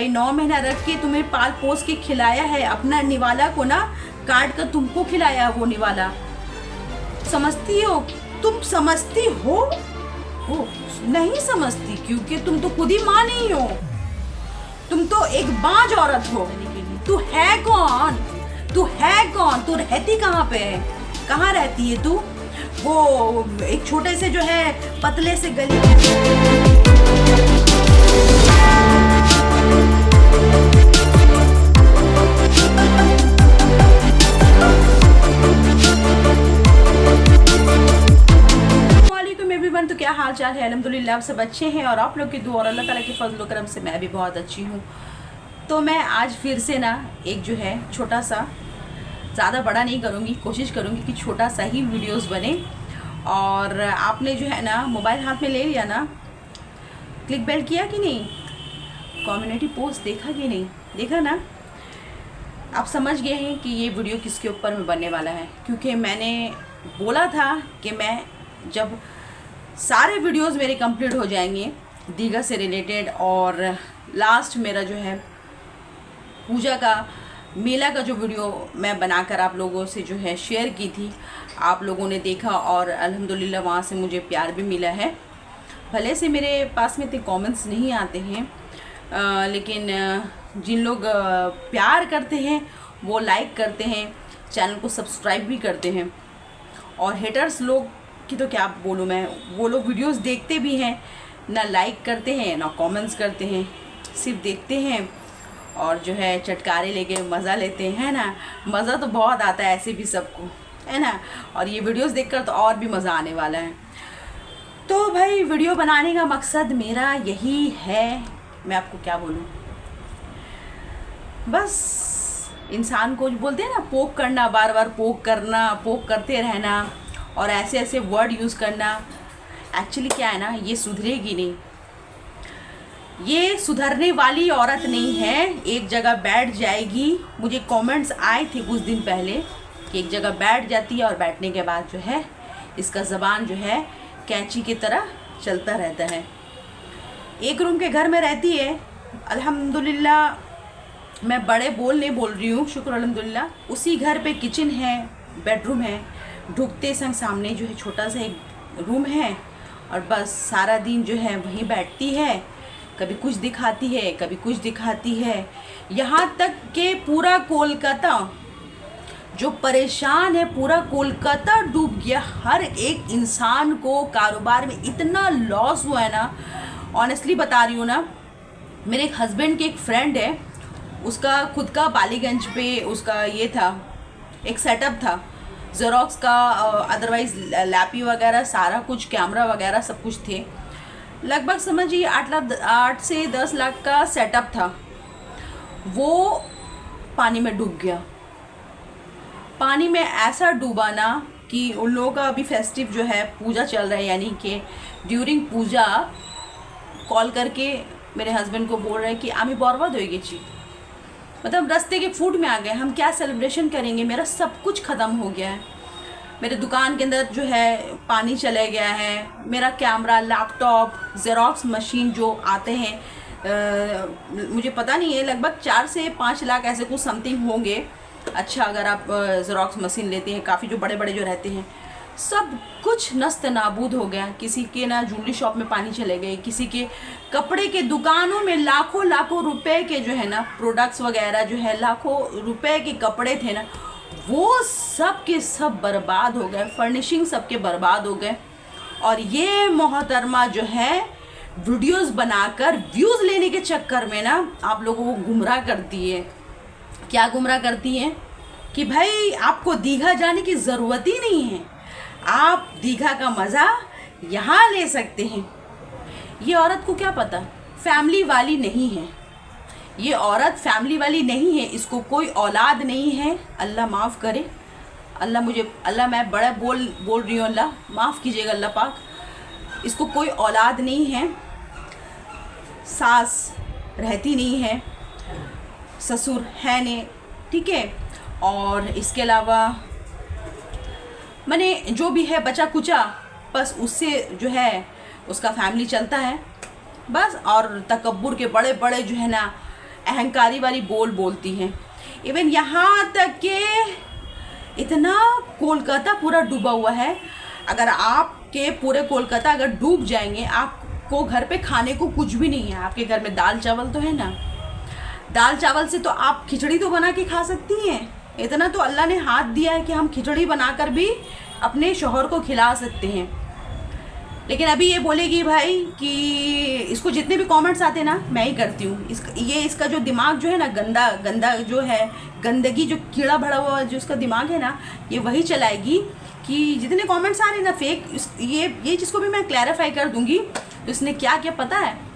भाई 9 महीना रख के तुम्हें पाल पोस के खिलाया है, अपना निवाला को ना काट कर तुमको खिलाया वो निवाला। समझती हो? तुम समझती हो? नहीं समझती, क्योंकि तुम तो खुद ही माँ नहीं हो, तुम तो एक बांझ औरत हो। तू है कौन? तू है कौन? तू रहती कहाँ पे है? कहाँ रहती है तू? वो एक छोटे से जो है पतले से गली एवरीवन। तो क्या हाल चाल है? अल्हम्दुलिल्लाह आप सब अच्छे हैं और आप लोग की दुआ और अल्लाह ताला के फजल करम से मैं भी बहुत अच्छी हूँ। तो मैं आज फिर से ना एक जो है छोटा सा, ज़्यादा बड़ा नहीं करूँगी, कोशिश करूँगी कि छोटा सा ही वीडियोस बने। और आपने जो है ना मोबाइल हाथ में ले लिया ना, क्लिक बेल किया कि नहीं, कम्युनिटी पोस्ट देखा कि नहीं देखा ना, आप समझ गए हैं कि ये वीडियो किसके ऊपर में बनने वाला है। क्योंकि मैंने बोला था कि मैं जब सारे वीडियोस मेरे कंप्लीट हो जाएंगे दीघा से रिलेटेड, और लास्ट मेरा जो है पूजा का मेला का जो वीडियो मैं बनाकर आप लोगों से जो है शेयर की थी, आप लोगों ने देखा और अल्हम्दुलिल्लाह वहाँ से मुझे प्यार भी मिला है। भले से मेरे पास में इतने कमेंट्स नहीं आते हैं, लेकिन जिन लोग प्यार करते हैं वो लाइक करते हैं, चैनल को सब्सक्राइब भी करते हैं। और हेटर्स लोग की तो क्या बोलूँ मैं, वो लोग वीडियोस देखते भी हैं, ना लाइक करते हैं ना कमेंट्स करते हैं, सिर्फ देखते हैं और जो है चटकारे लेके मज़ा लेते हैं ना। मज़ा तो बहुत आता है ऐसे भी सबको, है ना। और ये वीडियोस देखकर तो और भी मज़ा आने वाला है। तो भाई वीडियो बनाने का मकसद मेरा यही है, मैं आपको क्या बोलूँ, बस इंसान को बोलते हैं ना पोक करना, बार बार पोक करना, पोक करते रहना और ऐसे ऐसे वर्ड यूज़ करना। एक्चुअली क्या है ना, ये सुधरेगी नहीं, ये सुधरने वाली औरत नहीं है, एक जगह बैठ जाएगी। मुझे कमेंट्स आए थे कुछ दिन पहले कि एक जगह बैठ जाती है और बैठने के बाद जो है इसका ज़बान जो है कैंची की तरह चलता रहता है। एक रूम के घर में रहती है, अल्हम्दुलिल्लाह मैं बड़े बोल नहीं बोल रही हूँ, शुक्र अल्हम्दुलिल्लाह। उसी घर पे किचन है, बेडरूम है, ढुकते संग सामने जो है छोटा सा एक रूम है, और बस सारा दिन जो है वहीं बैठती है, कभी कुछ दिखाती है कभी कुछ दिखाती है। यहाँ तक कि पूरा कोलकाता जो परेशान है, पूरा कोलकाता डूब गया। हर एक इंसान को कारोबार में इतना लॉस हुआ है ना, ऑनेस्टली बता रही हूँ ना। मेरे एक हस्बैंड के एक फ्रेंड है, उसका खुद का बालीगंज पे उसका ये था, एक सेटअप था ज़ेरॉक्स का, अदरवाइज़ लैपी वगैरह सारा कुछ, कैमरा वगैरह सब कुछ थे। लगभग समझिए 8 से 10 लाख का सेटअप था, वो पानी में डूब गया। पानी में ऐसा डूबा ना कि उन लोगों का अभी फेस्टिव जो है पूजा चल रहा है, यानी कि ड्यूरिंग पूजा कॉल करके मेरे हस्बैंड को बोल रहे हैं कि आमी बर्बाद हो गई, मतलब रास्ते के फूड में आ गए, हम क्या सेलिब्रेशन करेंगे, मेरा सब कुछ ख़त्म हो गया है। मेरे दुकान के अंदर जो है पानी चले गया है, मेरा कैमरा, लैपटॉप, ज़ेरॉक्स मशीन जो आते हैं, मुझे पता नहीं है, लगभग 4 से 5 लाख ऐसे कुछ समथिंग होंगे। अच्छा अगर आप ज़ेरॉक्स मशीन लेते हैं, काफ़ी जो बड़े बड़े जो रहते हैं, सब कुछ नस्त नाबूद हो गया। किसी के ना ज्वेलरी शॉप में पानी चले गए, किसी के कपड़े के दुकानों में लाखों लाखों रुपए के जो है ना प्रोडक्ट्स वगैरह जो है, लाखों रुपए के कपड़े थे ना, वो सब के सब बर्बाद हो गए, फर्निशिंग सब के बर्बाद हो गए। और ये मोहतरमा जो है वीडियोस बनाकर व्यूज़ लेने के चक्कर में ना आप लोगों को गुमराह करती है। क्या गुमराह करती हैं कि भाई आपको दीघा जाने की ज़रूरत ही नहीं है, आप दीघा का मज़ा यहाँ ले सकते हैं। ये औरत को क्या पता फैमिली वाली नहीं है, ये औरत फैमिली वाली नहीं है, इसको कोई औलाद नहीं है। अल्लाह माफ़ करे, अल्लाह मैं बड़ा बोल रही हूँ, अल्लाह माफ़ कीजिएगा अल्लाह पाक। इसको कोई औलाद नहीं है, सास रहती नहीं है, ससुर है नहीं, ठीक है। और इसके अलावा मैंने जो भी है बचा कुचा, बस उससे जो है उसका फैमिली चलता है बस। और तकब्बुर के बड़े बड़े जो है ना अहंकारी वाली बोल बोलती हैं। इवन यहाँ तक कि इतना कोलकाता पूरा डूबा हुआ है, अगर आपके पूरे कोलकाता अगर डूब जाएंगे, आपको घर पे खाने को कुछ भी नहीं है, आपके घर में दाल चावल तो है ना, दाल चावल से तो आप खिचड़ी तो बना के खा सकती हैं। इतना तो अल्लाह ने हाथ दिया है कि हम खिचड़ी बनाकर भी अपने शौहर को खिला सकते हैं। लेकिन अभी ये बोलेगी भाई कि इसको जितने भी कमेंट्स आते हैं ना मैं ही करती हूँ, इसका जो दिमाग जो है ना गंदा गंदा जो है, गंदगी जो कीड़ा भरा हुआ जो इसका दिमाग है ना, ये वही चलाएगी कि जितने कमेंट्स आ रहे हैं ना फेक, ये जिसको भी मैं क्लैरिफाई कर दूँगी। तो इसने क्या क्या पता है,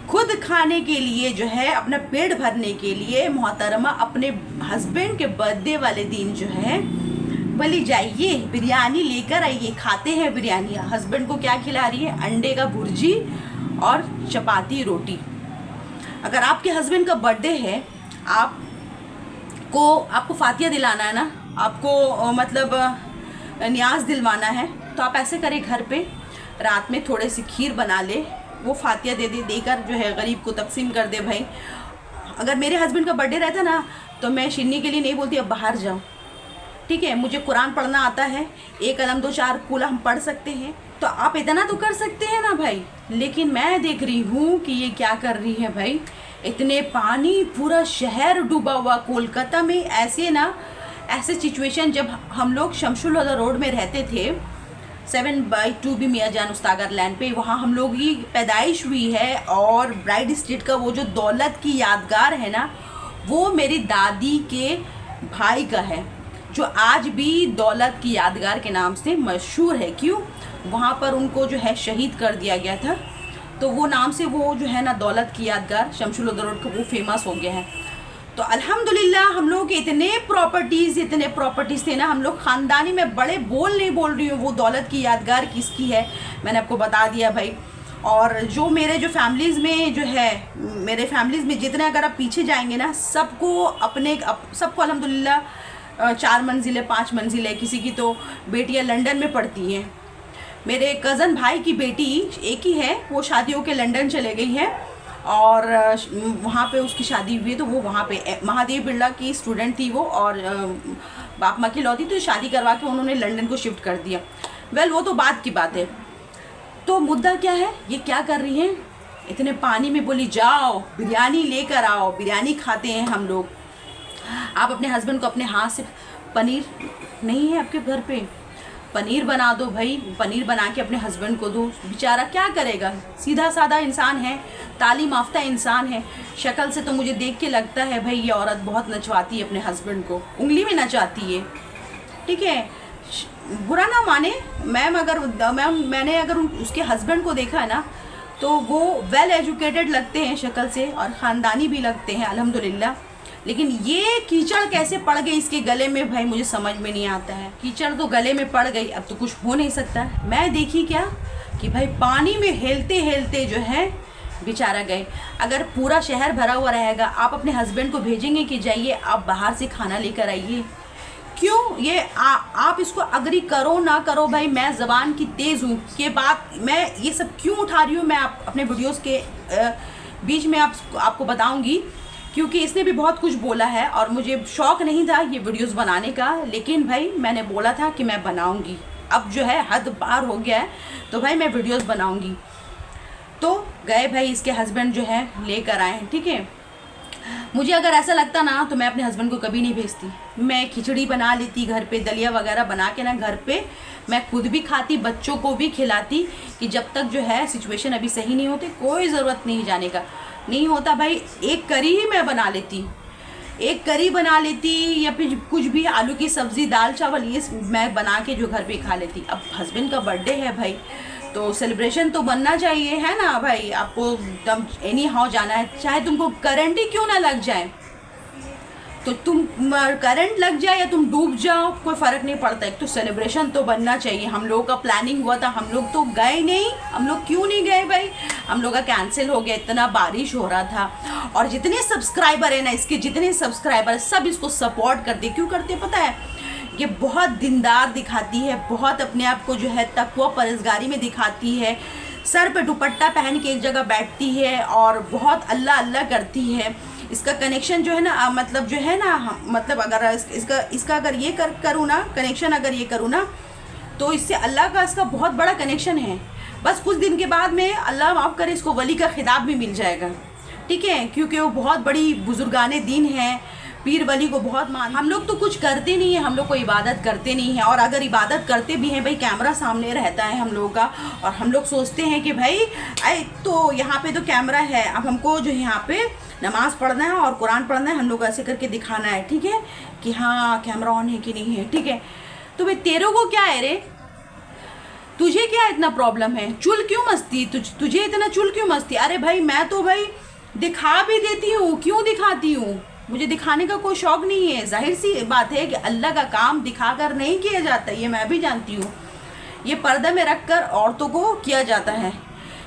खुद खाने के लिए जो है, अपना पेट भरने के लिए मोहतरमा अपने हस्बैंड के बर्थडे वाले दिन जो है बोली जाइए बिरयानी लेकर आइए, खाते हैं बिरयानी। हस्बैंड को क्या खिला रही है, अंडे का भुर्जी और चपाती रोटी। अगर आपके हस्बैंड का बर्थडे है, आपको फातिया दिलाना है ना, आपको मतलब न्याज दिलवाना है, तो आप ऐसे करें, घर पे रात में थोड़े सी खीर बना ले, वो फातिया देकर जो है गरीब को तकसीम कर दे भाई। अगर मेरे हस्बैंड का बर्थडे रहता ना तो मैं शिन्नी के लिए नहीं बोलती अब बाहर जाओ, ठीक है, मुझे कुरान पढ़ना आता है, 1 कलम 2 4 कुल हम पढ़ सकते हैं, तो आप इतना तो कर सकते हैं ना भाई। लेकिन मैं देख रही हूँ कि ये क्या कर रही है भाई, इतने पानी, पूरा शहर डूबा हुआ कोलकाता में। ऐसे सिचुएशन जब हम लोग शमशुल हुदा रोड में रहते थे, 7/2 भी मियाँ जान उस्तागर लैंड पे, वहाँ हम लोग की पैदाइश हुई है। और ब्राइड स्ट्रीट का वो जो दौलत की यादगार है ना, वो मेरी दादी के भाई का है, जो आज भी दौलत की यादगार के नाम से मशहूर है। क्यों, वहाँ पर उनको जो है शहीद कर दिया गया था, तो वो नाम से वो जो है ना दौलत की यादगार शमशुल हुदा रोड का वो फेमस हो गया है। तो अल्हम्दुलिल्लाह हम लोग के इतने प्रॉपर्टीज़ थे ना, हम लोग ख़ानदानी में बड़े नहीं बोल रही हूँ, वो दौलत की यादगार किसकी है मैंने आपको बता दिया भाई। और जो मेरे जो फैमिलीज़ में जो है, मेरे फैमिलीज़ में जितने अगर आप पीछे जाएंगे ना, सबको अल्हम्दुलिल्लाह 4 मंजिलें 5 मंजिलें, किसी की तो बेटियां लंदन में पढ़ती हैं। मेरे कज़न भाई की बेटी एक ही है, वो शादी होकर लंदन चले गई है और वहाँ पे उसकी शादी हुई है, तो वो वहाँ पे महादेव बिरला की स्टूडेंट थी वो, और बाप माँ की लौती, तो शादी करवा के उन्होंने लंदन को शिफ्ट कर दिया। वेल वो तो बात की बात है। तो मुद्दा क्या है, ये क्या कर रही हैं, इतने पानी में बोली जाओ बिरयानी लेकर आओ, बिरयानी खाते हैं हम लोग। आप अपने हस्बैंड को अपने हाथ से, पनीर नहीं है आपके घर पे, पनीर बना दो भाई, पनीर बना के अपने हस्बैंड को दो, बेचारा क्या करेगा, सीधा साधा इंसान है, तालीम याफ्ता इंसान है। शक्ल से तो मुझे देख के लगता है भाई ये औरत बहुत नचवाती है अपने हस्बैंड को, उंगली में नचाती है, ठीक है। बुरा ना माने मैंने अगर उसके हस्बैंड को देखा है ना, तो वो वेल एजुकेटेड लगते हैं शक्ल से और ख़ानदानी भी लगते हैं अल्हम्दुलिल्लाह। लेकिन ये कीचड़ कैसे पड़ गई इसके गले में भाई, मुझे समझ में नहीं आता है। कीचड़ तो गले में पड़ गई, अब तो कुछ हो नहीं सकता। मैं देखी क्या कि भाई पानी में हेलते हेलते जो है बेचारा गए। अगर पूरा शहर भरा हुआ रहेगा, आप अपने हस्बैंड को भेजेंगे कि जाइए आप बाहर से खाना लेकर आइए? क्यों ये आप इसको अग्री करो ना करो भाई, मैं ज़बान की तेज़ हूँ के बात, मैं ये सब क्यों उठा रही हूँ, मैं अपने वीडियोस के बीच में आपको बताऊँगी, क्योंकि इसने भी बहुत कुछ बोला है और मुझे शौक़ नहीं था ये वीडियोस बनाने का, लेकिन भाई मैंने बोला था कि मैं बनाऊँगी। अब जो है हद पार हो गया है, तो भाई मैं वीडियोस बनाऊँगी। तो गए भाई, इसके हस्बैंड जो है लेकर आए, ठीक है। मुझे अगर ऐसा लगता ना तो मैं अपने हस्बैंड को कभी नहीं भेजती, मैं खिचड़ी बना लेती घर पे, दलिया वगैरह बना के ना घर पे मैं खुद भी खाती, बच्चों को भी खिलाती, कि जब तक जो है सिचुएशन अभी सही नहीं होती कोई ज़रूरत नहीं जाने का। नहीं होता भाई, एक करी ही मैं बना लेती, एक करी बना लेती, या फिर कुछ भी आलू की सब्ज़ी, दाल चावल, ये मैं बना के जो घर पे खा लेती। अब हस्बैंड का बर्थडे है भाई, तो सेलिब्रेशन तो बनना चाहिए, है ना भाई। आपको एकदम एनी हाउ जाना है, चाहे तुमको करंट ही क्यों ना लग जाए, तो तुम करंट लग जाए या तुम डूब जाओ, कोई फ़र्क नहीं पड़ता, एक तो सेलिब्रेशन तो बनना चाहिए। हम लोगों का प्लानिंग हुआ था, हम लोग तो गए नहीं। हम लोग क्यों नहीं गए भाई, हम लोग का कैंसिल हो गया, इतना बारिश हो रहा था। और जितने सब्सक्राइबर है ना, इसके जितने सब्सक्राइबर सब इसको सपोर्ट करते, क्यों करते पता है, ये बहुत दीनदार दिखाती है, बहुत अपने आप को जो है तकवा परहेज़गारी में दिखाती है, सर पे दुपट्टा पहन के एक जगह बैठती है और बहुत अल्लाह अल्लाह करती है। इसका कनेक्शन जो है ना, मतलब जो है ना, मतलब अगर इसका अगर ये करूँ ना, कनेक्शन अगर ये करूँ ना, तो इससे अल्लाह का इसका बहुत बड़ा कनेक्शन है। बस कुछ दिन के बाद में अल्लाह माफ़ करे इसको वली का खिताब भी मिल जाएगा, ठीक है, क्योंकि वो बहुत बड़ी बुजुर्गाने दीन है, पीर वली को बहुत मान। हम लोग तो कुछ करते नहीं है, हम लोग को इबादत करते नहीं है, और अगर इबादत करते भी हैं भाई कैमरा सामने रहता है हम लोग का, और हम लोग सोचते हैं कि भाई तो यहाँ पे तो कैमरा है, अब हमको जो यहाँ पे नमाज़ पढ़ना है और कुरान पढ़ना है, हम लोग ऐसे करके दिखाना है, ठीक है, कि हाँ कैमरा ऑन है कि नहीं है, ठीक है। तो भाई तेरे को क्या है रे, तुझे क्या इतना प्रॉब्लम है, चुल क्यों मस्ती, तुझे इतना चुल क्यों मस्ती। अरे भाई मैं तो भाई दिखा भी देती हूँ, क्यों दिखाती हूँ, मुझे दिखाने का कोई शौक़ नहीं है। जाहिर सी बात है कि अल्लाह का काम दिखाकर नहीं किया जाता, ये मैं भी जानती हूँ, ये पर्दा में रख कर औरतों को किया जाता है।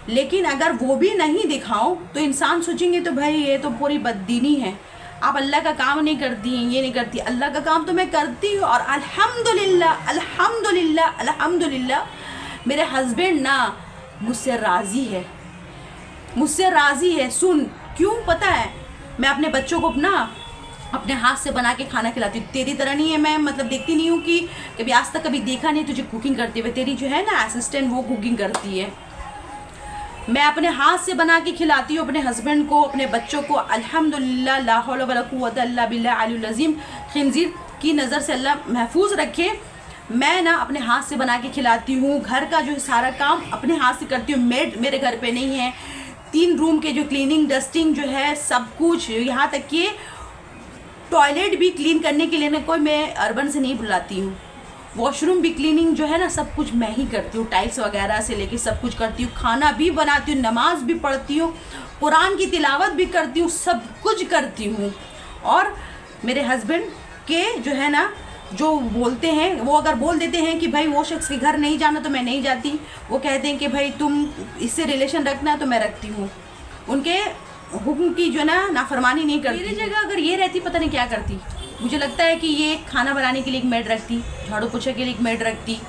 लेकिन अगर वो भी नहीं दिखाओ तो इंसान सोचेंगे तो भाई ये तो पूरी बददीनी है, आप अल्लाह का काम नहीं करती हैं, ये नहीं करती। अल्लाह का काम तो मैं करती हूँ, और अल्हम्दुलिल्लाह अल्हम्दुलिल्लाह अल्हम्दुलिल्लाह मेरे हस्बैंड ना मुझसे राज़ी है, मुझसे राज़ी है। सुन क्यों पता है, मैं अपने बच्चों को ना अपने हाथ से बना के खाना खिलाती हूँ। तेरी तरह नहीं है, मैं मतलब देखती नहीं हूँ कि कभी आज तक कभी देखा नहीं तुझे कुकिंग करते हुए। तेरी जो है ना असिस्टेंट वो कुकिंग करती है, मैं अपने हाथ से बना के खिलाती हूँ अपने हस्बैंड को, अपने बच्चों को। अल्हम्दुलिल्लाह, ला हौला वला कुव्वता इल्ला बिल्लाह अलियुल अज़ीम। खिंजीर की नज़र से अल्लाह महफूज रखे। मैं ना अपने हाथ से बना के खिलाती हूँ, घर का जो सारा काम अपने हाथ से करती हूँ। मेड मेरे घर पे नहीं है, 3 रूम के जो क्लीनिंग डस्टिंग जो है सब कुछ, यहाँ तक कि टॉयलेट भी क्लीन करने के लिए ना कोई मैं अर्बन से नहीं बुलाती हूँ। वॉशरूम भी क्लीनिंग जो है ना सब कुछ मैं ही करती हूँ, टाइल्स वगैरह से लेके सब कुछ करती हूँ। खाना भी बनाती हूँ, नमाज भी पढ़ती हूँ, कुरान की तिलावत भी करती हूँ, सब कुछ करती हूँ। और मेरे हस्बैंड के जो है ना जो बोलते हैं, वो अगर बोल देते हैं कि भाई वो शख्स के घर नहीं जाना तो मैं नहीं जाती। वो कहते हैं कि भाई तुम इससे रिलेशन रखना तो मैं रखती हूँ। उनके हुक्म की जो ना नाफरमानी नहीं करती। मेरी जगह अगर ये रहती पता नहीं क्या करती। मुझे लगता है कि ये खाना बनाने के लिए एक मेड रखती, झाड़ू पोछा के लिए एक मेड रखती,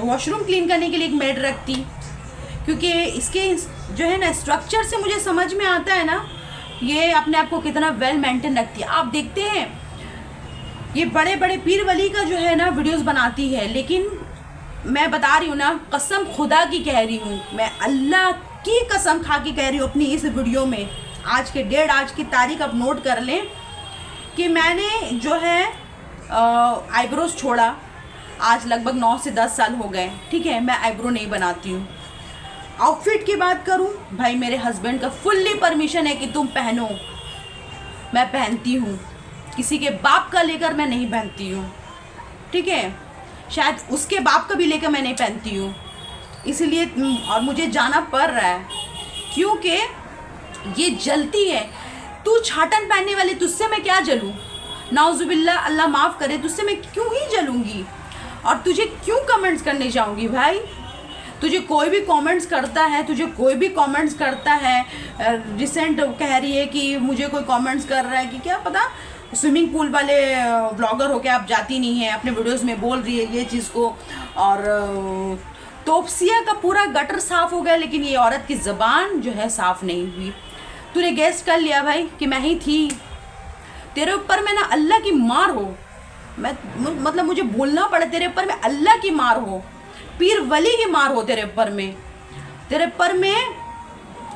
वॉशरूम क्लीन करने के लिए एक मेड रखती, क्योंकि इसके जो है ना स्ट्रक्चर से मुझे समझ में आता है ना ये अपने आप को कितना वेल मेंटेन रखती है। आप देखते हैं ये बड़े बड़े पीर वली का जो है ना वीडियोस बनाती है, लेकिन मैं बता रही हूँ ना, कसम खुदा की कह रही हूँ, मैं अल्लाह की कसम खा के कह रही हूँ अपनी इस वीडियो में, आज के डेट, आज की तारीख आप नोट कर लें कि मैंने जो है आईब्रोज छोड़ा। आज लगभग 9 से 10 साल हो गए, ठीक है, मैं आईब्रो नहीं बनाती हूँ। आउटफिट की बात करूँ, भाई मेरे हस्बैंड का फुल्ली परमिशन है कि तुम पहनो, मैं पहनती हूँ। किसी के बाप का लेकर मैं नहीं पहनती हूँ, ठीक है, शायद उसके बाप का भी लेकर मैं नहीं पहनती हूँ, इसलिए। और मुझे जाना पड़ रहा है क्योंकि ये जलती है। तू छाटन पहनने वाली, तुझसे मैं क्या जलूँ, नाउजुबिल्ला, अल्लाह माफ़ करे, तुझसे मैं क्यों ही जलूँगी और तुझे क्यों कमेंट्स करने जाऊँगी। भाई तुझे कोई भी कमेंट्स करता है, रिसेंट कह रही है कि मुझे कोई कमेंट्स कर रहा है कि क्या पता स्विमिंग पूल वाले व्लॉगर हो के आप जाती नहीं है, अपने वीडियोस में बोल रही है ये चीज़ को। और तोपसिया का पूरा गटर साफ़ हो गया, लेकिन ये औरत की ज़बान जो है साफ़ नहीं हुई। तूने गेस कर लिया भाई कि मैं ही थी। तेरे ऊपर मैं ना अल्लाह की मार हो, मैं मतलब मुझे बोलना पड़े, तेरे ऊपर में अल्लाह की मार हो, पीर वली की मार हो, तेरे ऊपर में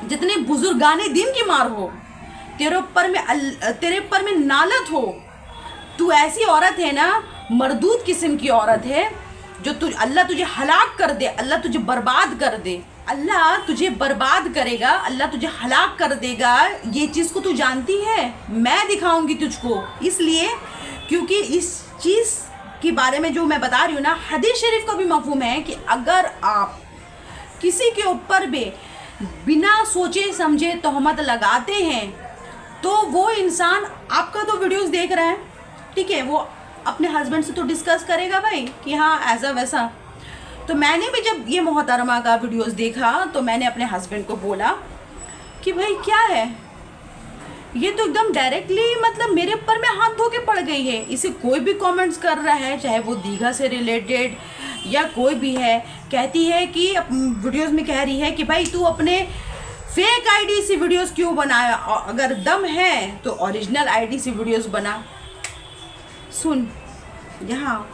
जितने बुजुर्गाने दिन की मार हो, तेरे ऊपर में नालत हो। तू ऐसी औरत है ना, मरदूद किस्म की औरत है, जो अल्लाह तुझे हलाक कर दे, अल्लाह तुझे बर्बाद कर दे, अल्लाह तुझे बर्बाद करेगा, अल्लाह तुझे हलाक कर देगा। ये चीज़ को तू जानती है, मैं दिखाऊंगी तुझको, इसलिए क्योंकि इस चीज़ के बारे में जो मैं बता रही हूँ ना, हदीस शरीफ का भी मफ़हूम है कि अगर आप किसी के ऊपर भी बिना सोचे समझे तोहमत लगाते हैं तो वो इंसान आपका तो वीडियोस देख रहा है, ठीक है, वो अपने हस्बैंड से तो डिस्कस करेगा भाई कि हाँ ऐसा वैसा। तो मैंने भी जब ये मोहतरमा का वीडियोस देखा तो मैंने अपने हस्बैंड को बोला कि भाई क्या है ये, तो एकदम डायरेक्टली मतलब मेरे ऊपर में हाथ धो के पड़ गई है। इसे कोई भी कमेंट्स कर रहा है, चाहे वो दीघा से रिलेटेड या कोई भी है, कहती है कि वीडियोस में कह रही है कि भाई तू अपने फेक आईडी से वीडियोस क्यों बनाया, अगर दम है तो ओरिजिनल आईडी से वीडियोस बना। सुन, यहाँ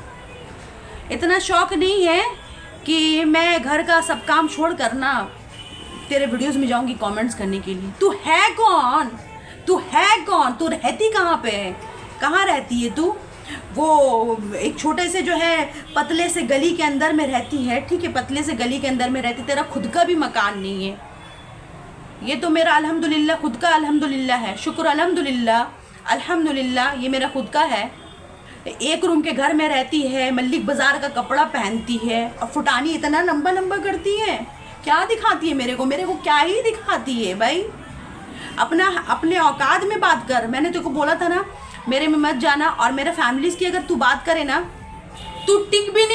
इतना शौक नहीं है कि मैं घर का सब काम छोड़ कर ना तेरे वीडियोस में जाऊंगी कमेंट्स करने के लिए। तू है कौन? तू है कौन? तू रहती कहाँ पे है? कहाँ रहती है तू? वो एक छोटे से जो है पतले से गली के अंदर में रहती है, ठीक है, पतले से गली के अंदर में रहती, तेरा खुद का भी मकान नहीं है। ये तो मेरा अल्हम्दुलिल्लाह खुद का अल्हम्दुलिल्लाह है, शुक्र अल्हम्दुलिल्लाह, अल्हम्दुलिल्लाह ये मेरा खुद का है। एक रूम के घर में रहती है, मल्लिक बाज़ार का कपड़ा पहनती है और फुटानी इतना लंबा लंबा करती है। क्या दिखाती है मेरे को क्या ही दिखाती है भाई? अपने औकात में बात कर। मैंने तेरे को बोला था ना मेरे में मत जाना, और मेरे फैमिलीज़ की अगर तू बात करे ना तू टिक भी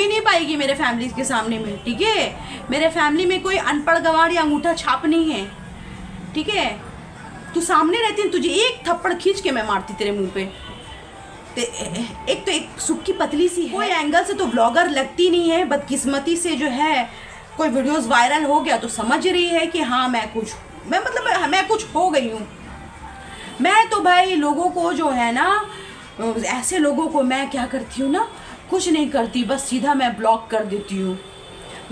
नहीं पाएगी मेरे फैमिलीज़ के सामने में, ठीक है। मेरे फैमिली में कोई अनपढ़ गंवार या अंगूठा छाप नहीं है, ठीक है। तू सामने रहती है, तुझे एक थप्पड़ खींच के मैं मारती तेरे मुंह पे। एक सुक्की पतली सी है, कोई एंगल से तो व्लॉगर लगती नहीं है, बदकिस्मती से जो है कोई वीडियोस वायरल हो गया तो समझ रही है कि हाँ मैं कुछ हो गई हूँ। मैं तो भाई लोगों को जो है ना, ऐसे लोगों को मैं क्या करती हूँ ना, कुछ नहीं करती, बस सीधा मैं ब्लॉक कर देती हूँ।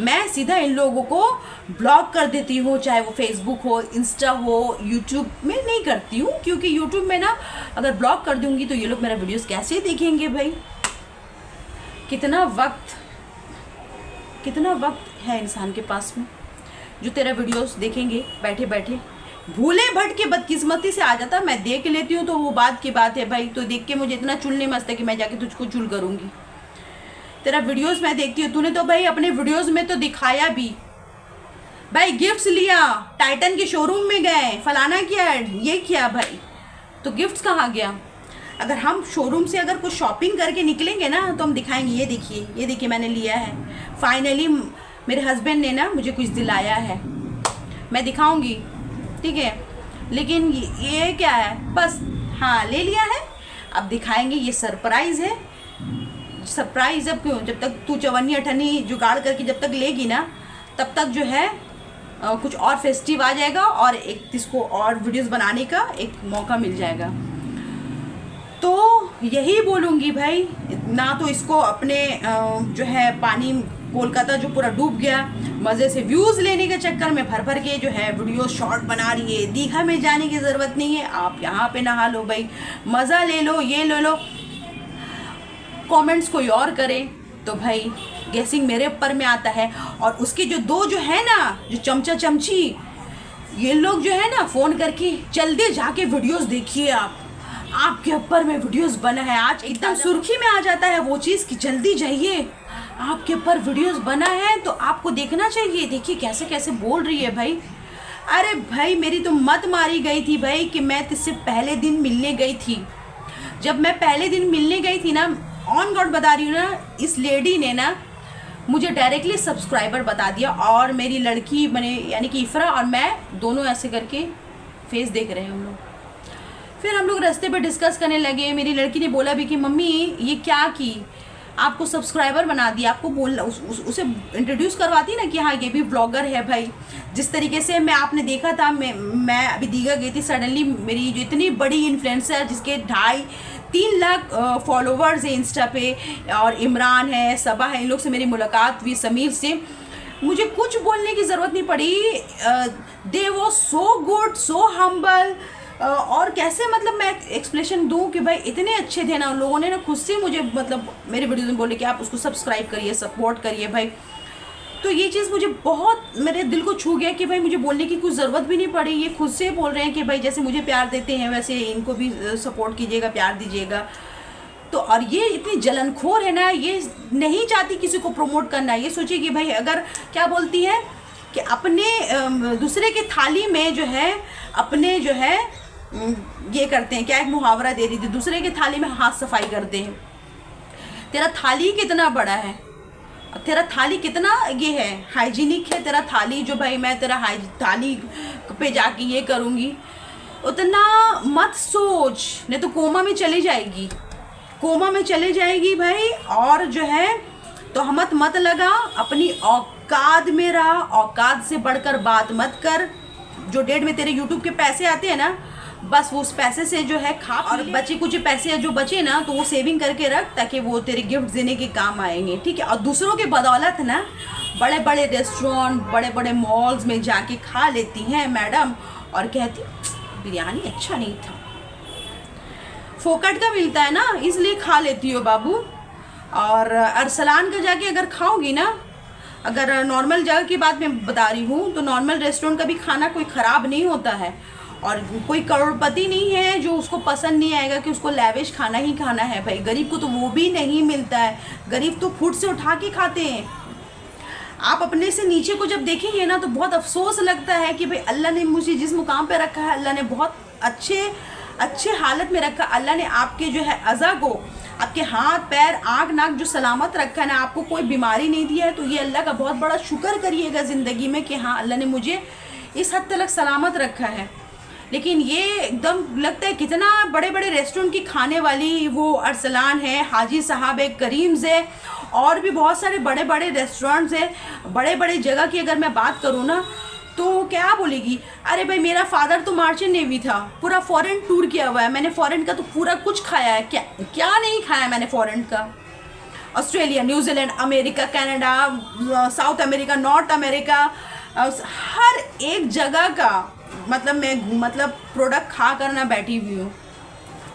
मैं सीधा इन लोगों को ब्लॉक कर देती हूँ, चाहे वो फेसबुक हो, इंस्टा हो, यूट्यूब में नहीं करती हूँ, क्योंकि यूट्यूब में ना अगर ब्लॉक कर दूँगी तो ये लोग मेरा वीडियोस कैसे देखेंगे भाई? कितना वक्त है इंसान के पास में जो तेरा वीडियोस देखेंगे बैठे बैठे। भूले भटके बदकिस्मती से आ जाता, मैं देख लेती हूँ तो वो बात की बात है भाई। तो देख के मुझे इतना चुल नहीं मचता कि मैं जाके तुझको चुल करूँगी। तेरा वीडियोस मैं देखती हूँ, तूने तो भाई अपने वीडियोस में तो दिखाया भी भाई, गिफ्ट्स लिया, टाइटन के शोरूम में गए, फलाना किया, ये किया भाई, तो गिफ्ट्स कहाँ गया? अगर हम शोरूम से अगर कुछ शॉपिंग करके निकलेंगे ना तो हम दिखाएंगे, ये देखिए मैंने लिया है, फाइनली मेरे हस्बैंड ने ना मुझे कुछ दिलाया है, मैं दिखाऊंगी, ठीक है। लेकिन ये क्या है, बस हाँ ले लिया है, अब दिखाएंगे, ये सरप्राइज़ है। सरप्राइज़ अब क्यों? जब तक तू चवन्नी अठन्नी जुगाड़ करके जब तक लेगी ना तब तक जो है कुछ और फेस्टिव आ जाएगा और एक इसको और वीडियोस बनाने का एक मौका मिल जाएगा। तो यही बोलूँगी भाई, ना तो इसको अपने जो है पानी कोलकाता जो पूरा डूब गया, मज़े से व्यूज़ लेने के चक्कर में भर भर के जो है वीडियो शॉर्ट बना रही है। दीघा में जाने की ज़रूरत नहीं है, आप यहाँ पे नहा लो भाई, मज़ा ले लो, ये ले लो। कमेंट्स कोई और करे तो भाई गेसिंग मेरे ऊपर में आता है। और उसके जो दो जो है ना, जो चमचा चमची, ये लोग जो है ना फ़ोन करके जल्दी जाके वीडियोस देखिए, आपके ऊपर में वीडियोस बना है। आज एकदम सुर्खी में आ जाता है वो चीज़ कि जल्दी जाइए, आपके ऊपर वीडियोस बना है तो आपको देखना चाहिए। देखिए कैसे कैसे बोल रही है भाई। अरे भाई मेरी तो मत मारी गई थी भाई कि मैं तुझसे पहले दिन मिलने गई थी। जब मैं पहले दिन मिलने गई थी ना, ऑन गॉड बता रही हूँ ना, इस लेडी ने ना मुझे डायरेक्टली सब्सक्राइबर बता दिया। और मेरी लड़की मैंने यानी कि इफ़रा और मैं दोनों ऐसे करके फेस देख रहे हैं हम लोग। फिर हम लोग रास्ते पे डिस्कस करने लगे। मेरी लड़की ने बोला भी कि मम्मी ये क्या की, आपको सब्सक्राइबर बना दिया, आपको बोल उसे इंट्रोड्यूस करवाती ना कि हाँ ये भी ब्लॉगर है भाई। जिस तरीके से मैं आपने देखा था, मैं अभी दीघा गई थी, सडनली मेरी जो इतनी बड़ी इन्फ्लुएंसर जिसके 2.5-3 लाख फॉलोवर्स है इंस्टा पे, और इमरान है, सबा है, इन लोग से मेरी मुलाकात हुई, समीर से, मुझे कुछ बोलने की ज़रूरत नहीं पड़ी। दे वो सो गुड, सो हम्बल। और कैसे मतलब मैं एक्सप्लेनेशन दूं कि भाई इतने अच्छे थे ना उन लोगों ने ना, खुद से मुझे मतलब मेरे वीडियो में बोले कि आप उसको सब्सक्राइब करिए, सपोर्ट करिए भाई। तो ये चीज़ मुझे बहुत मेरे दिल को छू गया कि भाई मुझे बोलने की कुछ ज़रूरत भी नहीं पड़ी। ये खुद से बोल रहे हैं कि भाई जैसे मुझे प्यार देते हैं वैसे इनको भी सपोर्ट कीजिएगा, प्यार दीजिएगा। तो और ये इतनी जलनखोर है ना, ये नहीं चाहती किसी को प्रमोट करना। ये सोचिए कि भाई अगर क्या बोलती है कि अपने दूसरे के थाली में जो है अपने जो है ये करते हैं, क्या एक मुहावरा दे रही थी, दूसरे के थाली में हाथ सफाई करते हैं। तेरा थाली कितना बड़ा है, तेरा थाली कितना ये है हाइजीनिक है तेरा थाली, जो भाई मैं तेरा थाली पे जाके ये करूँगी, उतना मत सोच, नहीं तो कोमा में चली जाएगी। कोमा में चले जाएगी भाई। और जो है तोहमत मत लगा, अपनी औकात में रहा, औकात से बढ़कर बात मत कर। जो डेढ़ में तेरे यूट्यूब के पैसे आते हैं ना, बस वो उस पैसे से जो है खा, और बचे कुछ पैसे जो बचे ना तो वो सेविंग करके रख, ताकि वो तेरे गिफ्ट देने के काम आएंगे, ठीक है। और दूसरों के बदौलत ना बड़े बड़े रेस्टोरेंट, बड़े बड़े मॉल्स में जाके खा लेती हैं मैडम, और कहती बिरयानी अच्छा नहीं था, फोकट का मिलता है ना इसलिए खा लेती हो बाबू। और अरसलान का जाके अगर खाओगी ना, अगर नॉर्मल जगह की बात मैं बता रही हूँ, तो नॉर्मल रेस्टोरेंट का भी खाना कोई ख़राब नहीं होता है। और कोई करोड़पति नहीं है जो उसको पसंद नहीं आएगा कि उसको लैविश खाना ही खाना है भाई। गरीब को तो वो भी नहीं मिलता है, गरीब तो फूट से उठा के खाते हैं। आप अपने से नीचे को जब देखेंगे ना तो बहुत अफसोस लगता है कि भाई अल्लाह ने मुझे जिस मुकाम पे रखा है, अल्लाह ने बहुत अच्छे हालत में रखा। अल्लाह ने आपके जो है अज़ा को, आपके हाथ पैर आँख नाक जो सलामत रखा है ना, आपको कोई बीमारी नहीं दिया है, तो ये अल्लाह का बहुत बड़ा शुक्र करिएगा ज़िंदगी में कि हाँ अल्लाह ने मुझे इस हद तक सलामत रखा है। लेकिन ये एकदम लगता है कितना बड़े बड़े रेस्टोरेंट की खाने वाली वो अरसलान है, हाजी साहब है, करीम्स है, और भी बहुत सारे बड़े बड़े रेस्टोरेंट्स हैं। बड़े बड़े जगह की अगर मैं बात करूँ ना तो क्या बोलेगी, अरे भाई मेरा फादर तो मार्चेंट नेवी था, पूरा फॉरेन टूर किया हुआ है, मैंने फॉरेन का तो पूरा कुछ खाया है। क्या क्या नहीं खाया मैंने फॉरेन का? Australia, New Zealand, America, Canada, south America, north America, हर एक जगह का मैं प्रोडक्ट खा कर ना बैठी हुई हूँ।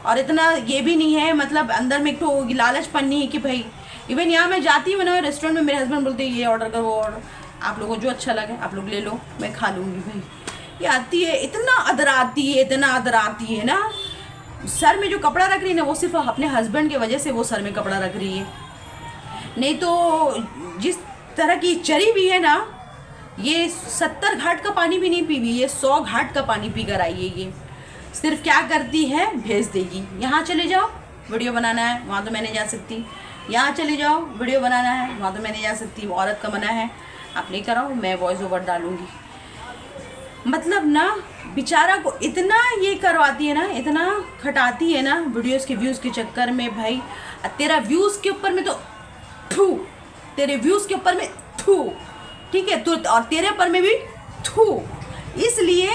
और इतना ये भी नहीं है, मतलब अंदर में एक तो लालचपन नहीं है कि भाई, इवन यहाँ मैं जाती हूँ ना रेस्टोरेंट में, मेरे हस्बैंड बोलते हैं ये ऑर्डर करो, वो ऑर्डर, आप लोगों को जो अच्छा लगे आप लोग ले लो, मैं खा लूँगी भाई। ये आती है, इतना अदराती है ना, सर में जो कपड़ा रख रही है ना वो सिर्फ अपने हस्बैंड की वजह से वो सर में कपड़ा रख रही है, नहीं तो जिस तरह की चरी भी है ना, ये 70 घाट का पानी भी नहीं पीवी, ये 100 घाट का पानी पी कर आई है। ये सिर्फ क्या करती है, भेज देगी, यहाँ चले जाओ वीडियो बनाना है, वहाँ तो मैं नहीं जा सकती, यहाँ चले जाओ वीडियो बनाना है, वहाँ तो मैं नहीं जा सकती, औरत का मना है, आप नहीं कराओ, मैं वॉइस ओवर डालूँगी। मतलब ना बेचारा को इतना ये करवाती है ना, इतना खटाती है ना वीडियोस के व्यूज़ के चक्कर में भाई। तेरा व्यूज़ के ऊपर में तो थू, तेरे व्यूज़ के ऊपर में थू, ठीक है, तो और तेरे ऊपर में भी थू। इसलिए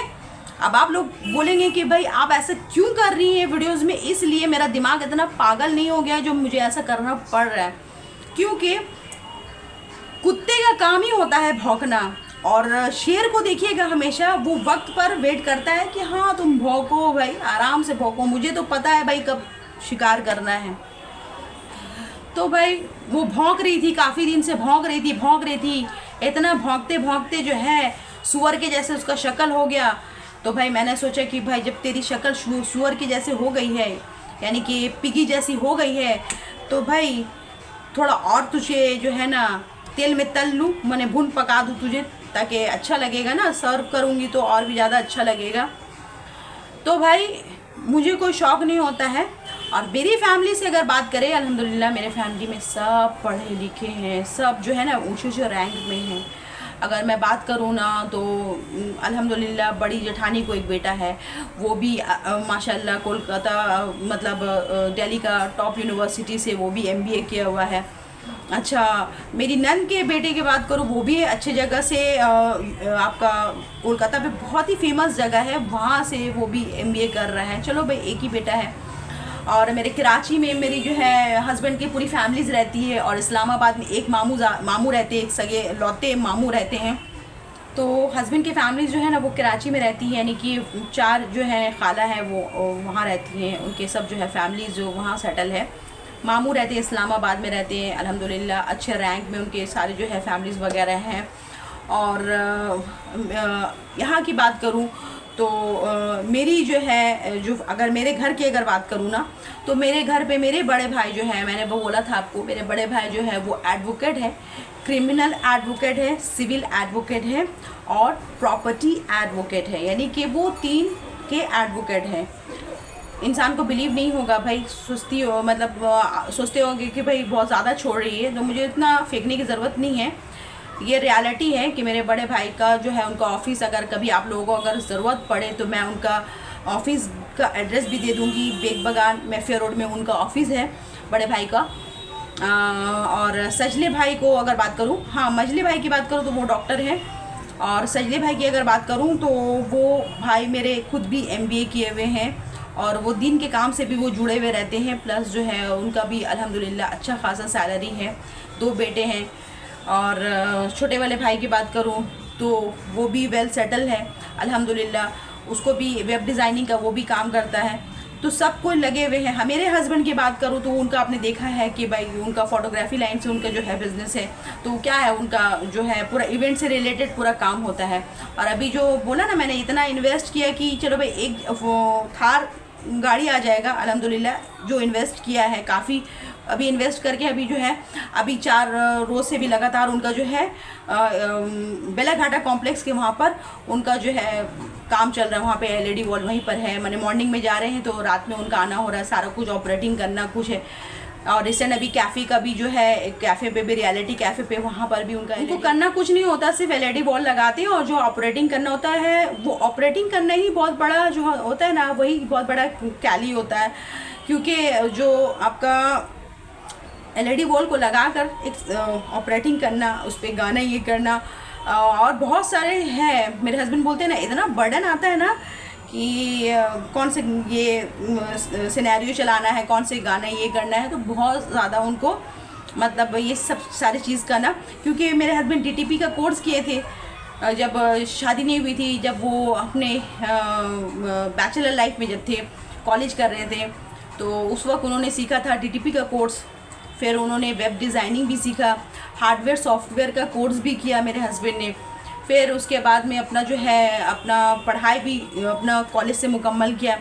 अब आप लोग बोलेंगे कि भाई आप ऐसा क्यों कर रही हैं वीडियोस में, इसलिए मेरा दिमाग इतना पागल नहीं हो गया जो मुझे ऐसा करना पड़ रहा है, क्योंकि कुत्ते का काम ही होता है भौंकना, और शेर को देखिएगा हमेशा वो वक्त पर वेट करता है कि हाँ तुम भौंको भाई, आराम से भौंको, मुझे तो पता है भाई कब शिकार करना है। तो भाई वो भौंक रही थी, काफ़ी दिन से भौंक रही थी, इतना भौंकते भौंकते जो है सुअर के जैसे उसका शक्ल हो गया। तो भाई मैंने सोचा कि भाई जब तेरी शक्ल सुअर के जैसे हो गई है, यानी कि पिगी जैसी हो गई है, तो भाई थोड़ा और तुझे जो है ना तेल में तल लूँ, मैंने भून पका दूँ तुझे, ताकि अच्छा लगेगा ना, सर्व करूँगी तो और भी ज़्यादा अच्छा लगेगा। तो भाई मुझे कोई शौक़ नहीं होता है। और मेरी फैमिली से अगर बात करें, अल्हम्दुलिल्लाह मेरे फैमिली में सब पढ़े लिखे हैं, सब जो है ना ऊँचे रैंक में हैं। अगर मैं बात करूँ ना तो अल्हम्दुलिल्लाह बड़ी जेठानी को एक बेटा है, वो भी माशाल्लाह कोलकाता दिल्ली का टॉप यूनिवर्सिटी से वो भी MBA किया हुआ है। अच्छा, मेरी नंद के बेटे की बात करूँ, वो भी अच्छे जगह से आपका कोलकाता पे बहुत ही फेमस जगह है, वहाँ से वो भी MBA कर रहा है। चलो भाई एक ही बेटा है। और मेरे कराची में मेरी जो है हस्बैंड की पूरी फैमिलीज़ रहती है, और इस्लामाबाद में एक मामू रहते हैं, एक सगे लौते मामू रहते हैं। तो हस्बैंड की फैमिलीज़ जो है ना वो कराची में रहती है, यानी कि 4 जो है खाला है वो वहाँ रहती हैं, उनके सब जो है फैमिलीज़ जो वहाँ सेटल है। मामू रहते हैं इस्लामाबाद में रहते हैं, अल्हम्दुलिल्लाह अच्छे रैंक में उनके सारे जो है फैमिलीज़ वगैरह हैं। और यहाँ की बात करूँ तो मेरी जो है जो अगर मेरे घर की अगर बात करूँ ना, तो मेरे घर पे मेरे बड़े भाई जो है, मैंने वो बोला था आपको, मेरे बड़े भाई जो है वो एडवोकेट है, क्रिमिनल एडवोकेट है, सिविल एडवोकेट है और प्रॉपर्टी एडवोकेट है, यानी कि वो 3 के एडवोकेट हैं। इंसान को बिलीव नहीं होगा भाई, सुस्ती हो सोचते होंगे कि भाई बहुत ज़्यादा छोड़ रही है, तो मुझे इतना फेंकने की ज़रूरत नहीं है। ये रियलिटी है कि मेरे बड़े भाई का जो है उनका ऑफिस, अगर कभी आप लोगों को अगर ज़रूरत पड़े तो मैं उनका ऑफिस का एड्रेस भी दे दूँगी। बेग बगान मैफिया रोड में उनका ऑफिस है, बड़े भाई का। और सजले भाई को अगर बात करूँ, हाँ मजले भाई की बात करूँ तो वो डॉक्टर हैं। और सजले भाई की अगर बात करूँ तो वो भाई मेरे खुद भी MBA किए हुए हैं और वो दिन के काम से भी वो जुड़े हुए रहते हैं। प्लस जो है उनका भी अल्हम्दुलिल्लाह अच्छा खासा सैलरी है, 2 बेटे हैं। और छोटे वाले भाई की बात करूँ तो वो भी वेल सेटल है अल्हम्दुलिल्लाह, उसको भी वेब डिज़ाइनिंग का वो भी काम करता है। तो सब कोई लगे हुए हैं। मेरे हस्बैंड की बात करूँ तो उनका आपने देखा है कि भाई उनका फ़ोटोग्राफी लाइन से उनका जो है बिज़नेस है, तो क्या है उनका जो है पूरा इवेंट से रिलेटेड पूरा काम होता है। और अभी जो बोला ना मैंने इतना इन्वेस्ट किया कि चलो भाई एक थार गाड़ी आ जाएगा अल्हम्दुलिल्लाह, जो इन्वेस्ट किया है काफ़ी अभी इन्वेस्ट करके अभी जो है अभी 4 रोज़ से भी लगातार उनका जो है बेलाघाटा कॉम्प्लेक्स के वहाँ पर उनका जो है काम चल रहा है। वहाँ पे LED वॉल वहीं पर है। मैंने मॉर्निंग में जा रहे हैं तो रात में उनका आना हो रहा है, सारा कुछ ऑपरेटिंग करना कुछ है। और रिसेंट अभी कैफ़े का भी जो है कैफ़े पे भी रियलिटी कैफ़े पे वहाँ पर भी उनको करना कुछ नहीं होता, सिर्फ LED वॉल लगाते हैं और जो ऑपरेटिंग करना होता है वो ऑपरेटिंग करना ही बहुत बड़ा जो होता है ना, वही बहुत बड़ा कैली होता है। क्योंकि जो आपका LED वॉल को लगाकर एक ऑपरेटिंग करना, उस पर गाना ये करना और बहुत सारे हैं। मेरे हस्बैंड बोलते हैं ना इतना बर्डन आता है ना कि कौन से ये सिनेरियो चलाना है, कौन से गाना ये करना है, तो बहुत ज़्यादा उनको मतलब ये सब सारी चीज़ करना। क्योंकि मेरे हस्बैंड DTP का कोर्स किए थे जब शादी नहीं हुई थी, जब वो अपने बैचलर लाइफ में जब थे, कॉलेज कर रहे थे, तो उस वक्त उन्होंने सीखा था DTP का कोर्स। फिर उन्होंने वेब डिज़ाइनिंग भी सीखा, हार्डवेयर सॉफ्टवेयर का कोर्स भी किया मेरे हस्बैंड ने। फिर उसके बाद में अपना जो है अपना पढ़ाई भी अपना कॉलेज से मुकम्मल किया।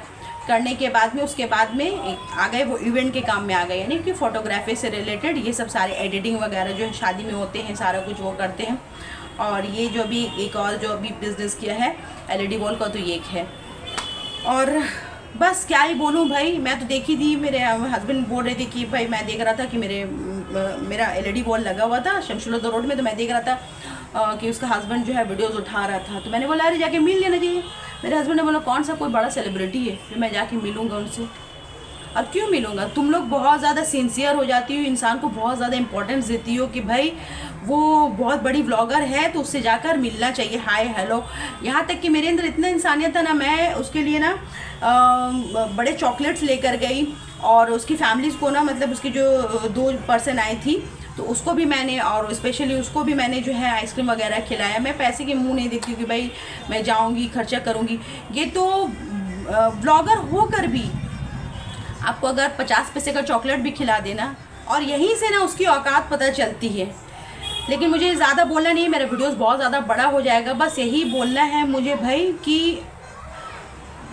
करने के बाद में उसके बाद में आ गए वो इवेंट के काम में आ गए, यानी कि फ़ोटोग्राफी से रिलेटेड ये सब सारे एडिटिंग वगैरह जो है शादी में होते हैं सारा कुछ वो करते हैं। और ये जो अभी एक और जो अभी बिज़नेस किया है LED वॉल का, तो ये है। और बस क्या ही बोलूँ भाई, मैं तो देखी थी, मेरे हस्बैंड बोल रहे थे कि भाई मैं देख रहा था कि मेरा LED वॉल लगा हुआ था शमशुल्लाह रोड में, तो मैं देख रहा था कि उसका हस्बैंड जो है वीडियोस उठा रहा था। तो मैंने बोला अरे जाके मिल लेना चाहिए। मेरे हस्बैंड ने बोला कौन सा कोई बड़ा सेलिब्रिटी है फिर मैं जाके मिलूँगा उनसे। अब क्यों मिलूँगा, तुम लोग बहुत ज़्यादा सिंसियर हो जाती हो, इंसान को बहुत ज़्यादा इंपॉर्टेंस देती हो कि भाई वो बहुत बड़ी व्लॉगर है तो उससे जाकर मिलना चाहिए, हाय हेलो। यहाँ तक कि मेरे अंदर इतना इंसानियत था ना, मैं उसके लिए ना बड़े चॉकलेट्स लेकर गई और उसकी फैमिलीज़ को ना, मतलब उसकी जो 2 पर्सन आई थी तो उसको भी मैंने, और स्पेशली उसको भी मैंने जो है आइसक्रीम वगैरह खिलाया। मैं पैसे के मुंह नहीं देखती हूँ कि भाई मैं जाऊँगी खर्चा करूँगी। ये तो व्लॉगर होकर भी आपको अगर 50 पैसे का चॉकलेट भी खिला देना, और यहीं से ना उसकी औकात पता चलती है। लेकिन मुझे ज़्यादा बोलना नहीं है, मेरा वीडियोस बहुत ज़्यादा बड़ा हो जाएगा। बस यही बोलना है मुझे भाई कि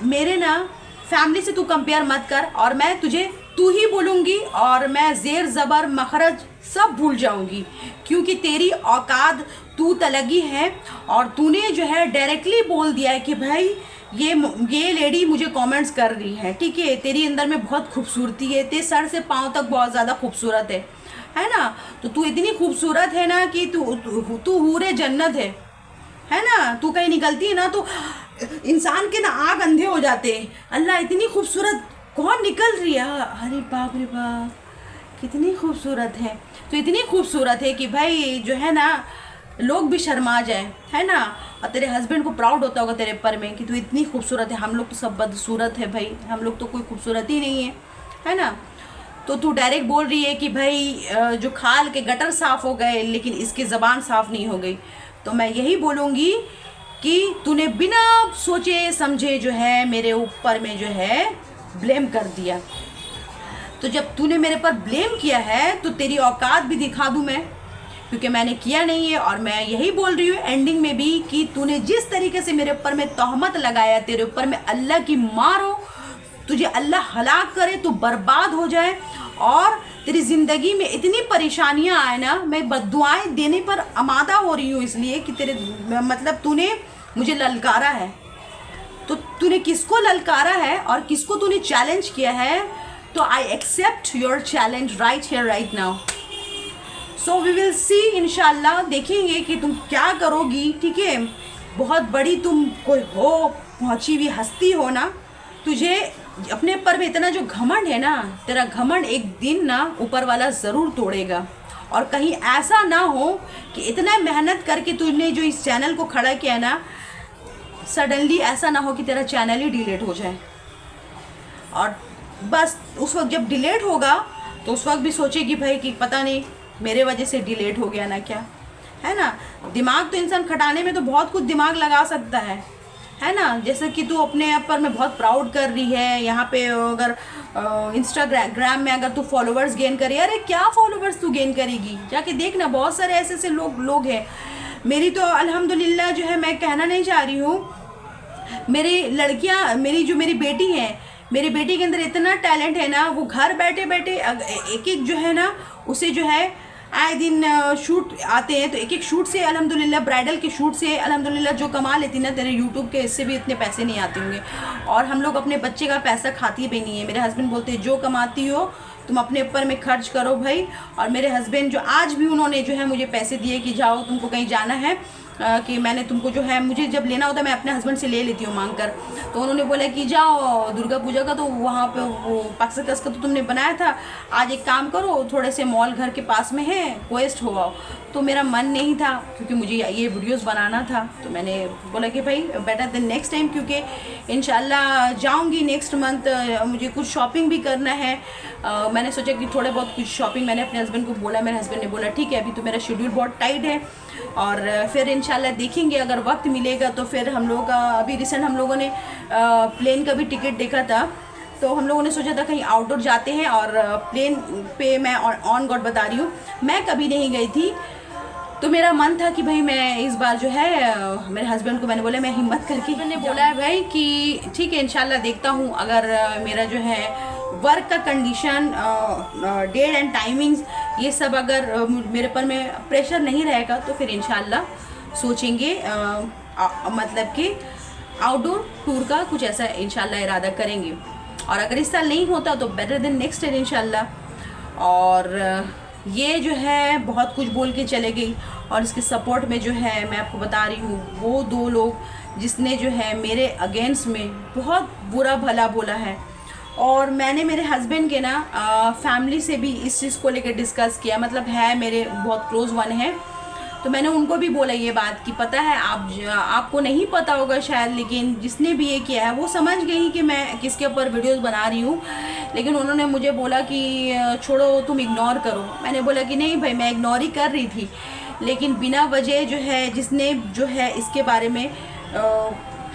मेरे ना फैमिली से तू कंपेयर मत कर, और मैं तुझे तू ही बोलूँगी और मैं ज़ेर ज़बर मखरज सब भूल जाऊँगी, क्योंकि तेरी औकात तू तलगी है। और तूने जो है डायरेक्टली बोल दिया है कि भाई ये लेडी मुझे कमेंट्स कर रही है, ठीक है, तेरी अंदर में बहुत खूबसूरती है, तेरे सर से पाँव तक बहुत ज़्यादा खूबसूरत है ना। तो तू इतनी खूबसूरत है ना कि तू हूरे जन्नत है ना। तू कहीं निकलती है ना तो इंसान के ना आँख अंधे हो जाते हैं, अल्लाह इतनी खूबसूरत कौन निकल रही है, अरे बाप रे बाप कितनी खूबसूरत है। तो इतनी खूबसूरत है कि भाई जो है ना लोग भी शर्मा जाए, है ना। और तेरे हस्बैंड को प्राउड होता होगा तेरे पर में कि तू इतनी खूबसूरत है। हम लोग तो सब बदसूरत है भाई, हम लोग तो कोई खूबसूरत ही नहीं है ना। तो तू डायरेक्ट बोल रही है कि भाई जो खाल के गटर साफ़ हो गए लेकिन इसकी ज़बान साफ़ नहीं हो गई। तो मैं यही बोलूँगी कि तूने बिना सोचे समझे जो है मेरे ऊपर में जो है ब्लेम कर दिया। तो जब तूने मेरे पर ब्लेम किया है तो तेरी औकात भी दिखा दूँ मैं, क्योंकि मैंने किया नहीं है। और मैं यही बोल रही हूँ एंडिंग में भी कि तूने जिस तरीके से मेरे ऊपर में तोहमत लगाया, तेरे ऊपर में अल्लाह की मार हो, तुझे अल्लाह हलाक करे, तू बर्बाद हो जाए और तेरी ज़िंदगी में इतनी परेशानियां आए ना। मैं बद्दुआएं देने पर आमादा हो रही हूँ इसलिए कि तेरे मतलब तूने मुझे ललकारा है। तो तूने किसको ललकारा है और किसको तूने चैलेंज किया है, तो I accept your challenge right here right now. So we will see, इंशाल्लाह देखेंगे कि तुम क्या करोगी, ठीक है। बहुत बड़ी तुम कोई हो, पहुंची हुई हस्ती हो ना, तुझे अपने ऊपर में इतना जो घमंड है ना, तेरा घमंड एक दिन ना ऊपर वाला ज़रूर तोड़ेगा। और कहीं ऐसा ना हो कि इतना मेहनत करके तूने जो इस चैनल को खड़ा किया ना, सडनली ऐसा ना हो कि तेरा चैनल ही डिलीट हो जाए। और बस उस वक्त जब डिलीट होगा तो उस वक्त भी सोचेगी भाई कि पता नहीं मेरे वजह से डिलीट हो गया ना, क्या है ना। दिमाग तो इंसान खटाने में तो बहुत कुछ दिमाग लगा सकता है ना। जैसे कि तू अपने आप पर मैं बहुत प्राउड कर रही है, यहाँ पे अगर इंस्टाग्राम में अगर तू फॉलोअर्स गेन करे, अरे क्या फॉलोअर्स तू गेन करेगी, जाके देखना, बहुत सारे ऐसे ऐसे लोग हैं। मेरी तो अल्हम्दुलिल्लाह जो है, मैं कहना नहीं चाह रही हूँ, मेरी लड़कियाँ, मेरी बेटी है, मेरी बेटी के अंदर इतना टैलेंट है ना, वो घर बैठे बैठे एक एक जो है ना, उसे जो है आए दिन शूट आते हैं, तो एक एक शूट से अल्हम्दुलिल्लाह, ब्राइडल के शूट से अल्हम्दुलिल्लाह जो कमा लेती ना, तेरे यूट्यूब के इससे भी इतने पैसे नहीं आते होंगे। और हम लोग अपने बच्चे का पैसा खाती भी नहीं है। मेरे हस्बैंड बोलते हैं जो कमाती हो तुम अपने ऊपर में खर्च करो भाई। और मेरे हस्बैंड जो आज भी उन्होंने जो है मुझे पैसे दिए कि जाओ तुमको कहीं जाना है, कि मैंने तुमको जो है, मुझे जब लेना होता है मैं अपने हस्बैंड से ले लेती हूँ मांग कर। तो उन्होंने बोला कि जाओ दुर्गा पूजा का तो वहाँ पे वो पाक्स का तो तुमने बनाया था, आज एक काम करो, थोड़े से मॉल घर के पास में है, क्वेस्ट हो आओ। तो मेरा मन नहीं था क्योंकि मुझे ये वीडियोस बनाना था। तो मैंने बोला कि भाई बेटर देन नेक्स्ट टाइम, क्योंकि इंशाल्लाह जाऊंगी नेक्स्ट मंथ, मुझे कुछ शॉपिंग भी करना है। मैंने सोचा कि थोड़े बहुत कुछ शॉपिंग, मैंने अपने हस्बैंड को बोला, मेरे हस्बैंड ने बोला ठीक है अभी तो मेरा शेड्यूल बहुत टाइट है, और फिर इंशाल्लाह देखेंगे अगर वक्त मिलेगा तो फिर हम लोगों का, अभी रिसेंट हम लोगों ने प्लेन का भी टिकट देखा था, तो हम लोगों ने सोचा था कहीं आउटडोर जाते हैं। और प्लेन पे मैं ऑन गॉड बता रही हूँ, मैं कभी नहीं गई थी, तो मेरा मन था कि भाई मैं इस बार जो है, मेरे हस्बैंड को मैंने बोला मैं हिम्मत करके, मैंने बोला है भाई कि ठीक है इंशाल्लाह देखता हूँ, अगर मेरा जो है वर्क का कंडीशन, डेट एंड टाइमिंग्स ये सब अगर मेरे पर में प्रेशर नहीं रहेगा तो फिर इंशाल्लाह सोचेंगे, मतलब कि आउटडोर टूर का कुछ ऐसा इंशाल्लाह इरादा करेंगे। और अगर इस साल नहीं होता तो बेटर देन नेक्स्ट ईयर इंशाल्लाह। और ये जो है बहुत कुछ बोल के चले गई, और इसके सपोर्ट में जो है मैं आपको बता रही हूँ, वो 2 लोग जिसने जो है मेरे अगेंस्ट में बहुत बुरा भला बोला है। और मैंने मेरे हस्बैंड के ना फैमिली से भी इस चीज़ को लेकर डिस्कस किया, मतलब है मेरे बहुत क्लोज वन है, तो मैंने उनको भी बोला ये बात कि पता है आपको नहीं पता होगा शायद, लेकिन जिसने भी ये किया है वो समझ गई कि मैं किसके ऊपर वीडियोस बना रही हूँ। लेकिन उन्होंने मुझे बोला कि छोड़ो तुम इग्नोर करो। मैंने बोला कि नहीं भाई मैं इग्नोर ही कर रही थी, लेकिन बिना वजह जो है जिसने जो है इसके बारे में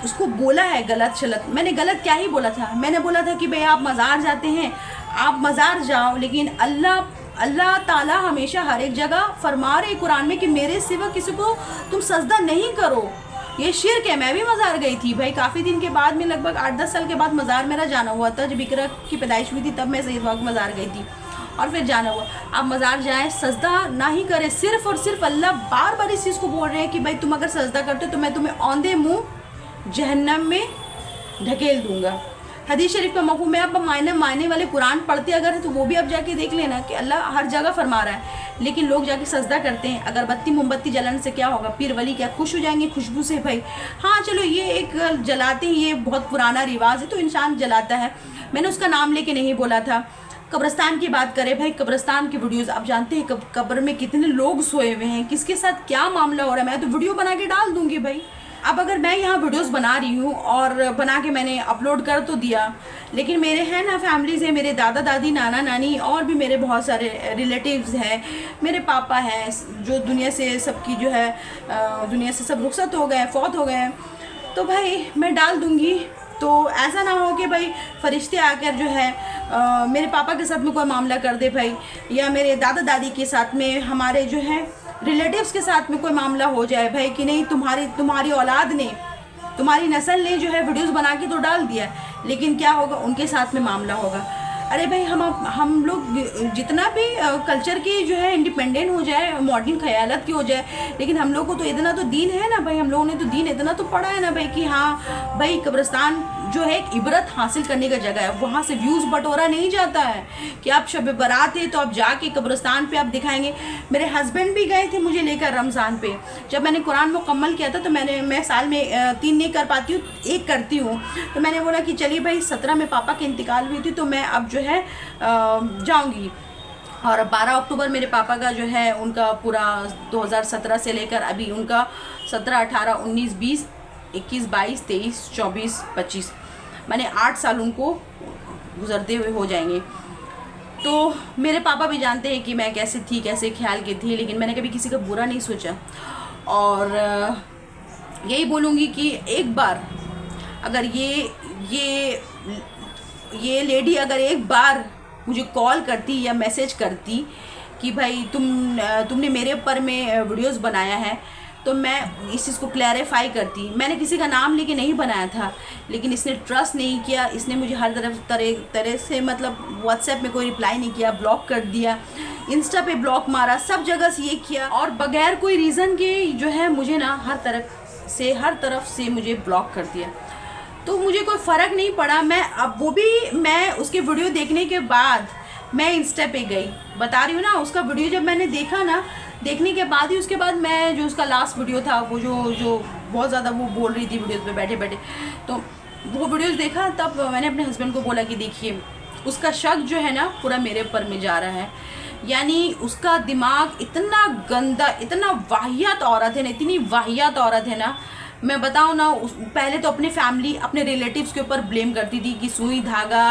उसको बोला है गलत शलत, मैंने गलत क्या ही बोला था, मैंने बोला था कि भाई आप मज़ार जाते हैं, आप मज़ार जाओ, लेकिन अल्लाह ताला हमेशा हर एक जगह फरमा रहे कुरान में कि मेरे सिवा किसी को तुम सजदा नहीं करो, ये शिर्क है। मैं भी मज़ार गई थी भाई, काफ़ी दिन के बाद में, लगभग 8-10 साल के बाद मज़ार मेरा जाना हुआ था, जब इकरा की पैदाइश हुई थी तब मैं इस वक्त मज़ार गई थी, और फिर जाना हुआ। आप मज़ार जाएं, सजदा ना ही करें, सिर्फ़ और सिर्फ अल्लाह बार बार इस चीज़ को बोल रहे हैं कि भाई तुम अगर सजदा करते हो तो मैं तुम्हें औंधे मुँह जहन्नम में ढकेल दूंगा। हदीस शरीफ का मफ़हूम है, आप मायने वाले कुरान पढ़ते अगर है तो वो भी आप जाके देख लेना कि अल्लाह हर जगह फरमा रहा है, लेकिन लोग जाके सजदा करते हैं। अगरबत्ती मोमबत्ती जलाने से क्या होगा, पीर वली क्या खुश हो जाएंगे खुशबू से भाई? हाँ चलो ये एक जलाते हैं, ये बहुत पुराना रिवाज है तो इंसान जलाता है, मैंने उसका नाम लेके नहीं बोला था। कब्रिस्तान की बात करें भाई, कब्रिस्तान की वीडियोस आप जानते हैं कब्र में कितने लोग सोए हुए हैं, किसके साथ क्या मामला हो रहा है, मैं तो वीडियो बना के डाल दूंगी भाई। अब अगर मैं यहाँ वीडियोस बना रही हूँ और बना के मैंने अपलोड कर तो दिया, लेकिन मेरे हैं ना फैमिलीज़ है, मेरे दादा दादी नाना नानी और भी मेरे बहुत सारे रिलेटिव्स हैं, मेरे पापा हैं जो दुनिया से सबकी जो है दुनिया से सब रुखसत हो गए, फौत हो गए, तो भाई मैं डाल दूँगी। तो ऐसा ना हो कि भाई फरिश्ते आकर जो है मेरे पापा के साथ में कोई मामला कर दे भाई, या मेरे दादा दादी के साथ में, हमारे जो है रिलेटिव्स के साथ में कोई मामला हो जाए भाई कि नहीं तुम्हारी औलाद ने, तुम्हारी नस्ल ने जो है वीडियोस बना के तो डाल दिया, लेकिन क्या होगा उनके साथ में मामला होगा। अरे भाई हम लोग जितना भी कल्चर की जो है इंडिपेंडेंट हो जाए, मॉडर्न ख्यालत की हो जाए, लेकिन हम लोग को तो इतना तो दीन है ना भाई, हम लोगों ने तो दीन इतना तो पढ़ा है ना भाई कि हाँ भाई कब्रिस्तान जो है एक इबरत हासिल करने का जगह है, वहाँ से व्यूज़ बटोरा नहीं जाता है कि आप शब बारात है तो आप जाके कब्रिस्तान पे आप दिखाएंगे। मेरे हस्बैंड भी गए थे मुझे लेकर रमज़ान पे, जब मैंने कुरान मुकम्मल किया था तो मैं साल में 3 नहीं कर पाती हूँ, 1 करती हूँ। तो मैंने बोला कि चलिए भाई 17 में पापा की इंतकाल हुई थी तो मैं अब जो है जाऊँगी। और 12 अक्टूबर मेरे पापा का जो है उनका पूरा 2017 से लेकर अभी उनका 17, 18, 19, 20, 21, 22, 23, 24, 25 मैंने 8 साल उनको गुजरते हुए हो जाएंगे। तो मेरे पापा भी जानते हैं कि मैं कैसे थी, कैसे ख्याल की थी, लेकिन मैंने कभी किसी का बुरा नहीं सोचा। और यही बोलूँगी कि एक बार अगर ये लेडी अगर एक बार मुझे कॉल करती या मैसेज करती कि भाई तुमने मेरे ऊपर में वीडियोस बनाया है, तो मैं इस चीज़ को क्लैरिफाई करती। मैंने किसी का नाम लेके नहीं बनाया था, लेकिन इसने ट्रस्ट नहीं किया, इसने मुझे हर तरह से मतलब व्हाट्सएप में कोई रिप्लाई नहीं किया, ब्लॉक कर दिया, इंस्टा पे ब्लॉक मारा, सब जगह से ये किया, और बगैर कोई रीज़न के जो है मुझे ना हर तरफ से मुझे ब्लॉक कर दिया। तो मुझे कोई फ़र्क नहीं पड़ा। मैं उसके वीडियो देखने के बाद मैं इंस्टा पे गई, बता रही हूँ ना, उसका वीडियो जब मैंने देखा ना, देखने के बाद ही उसके बाद मैं जो उसका लास्ट वीडियो था वो जो बहुत ज़्यादा वो बोल रही थी वीडियोज़ पे बैठे बैठे, तो वो वीडियोज़ देखा। तब मैंने अपने हस्बैंड को बोला कि देखिए उसका शक जो है ना पूरा मेरे ऊपर में जा रहा है, यानी उसका दिमाग इतना गंदा, इतना वाहियात औरत है ना, इतनी वाहियात औरत है ना, मैं बताऊँ ना, पहले तो अपने फैमिली, अपने रिलेटिव्स के ऊपर ब्लेम करती थी कि सुई धागा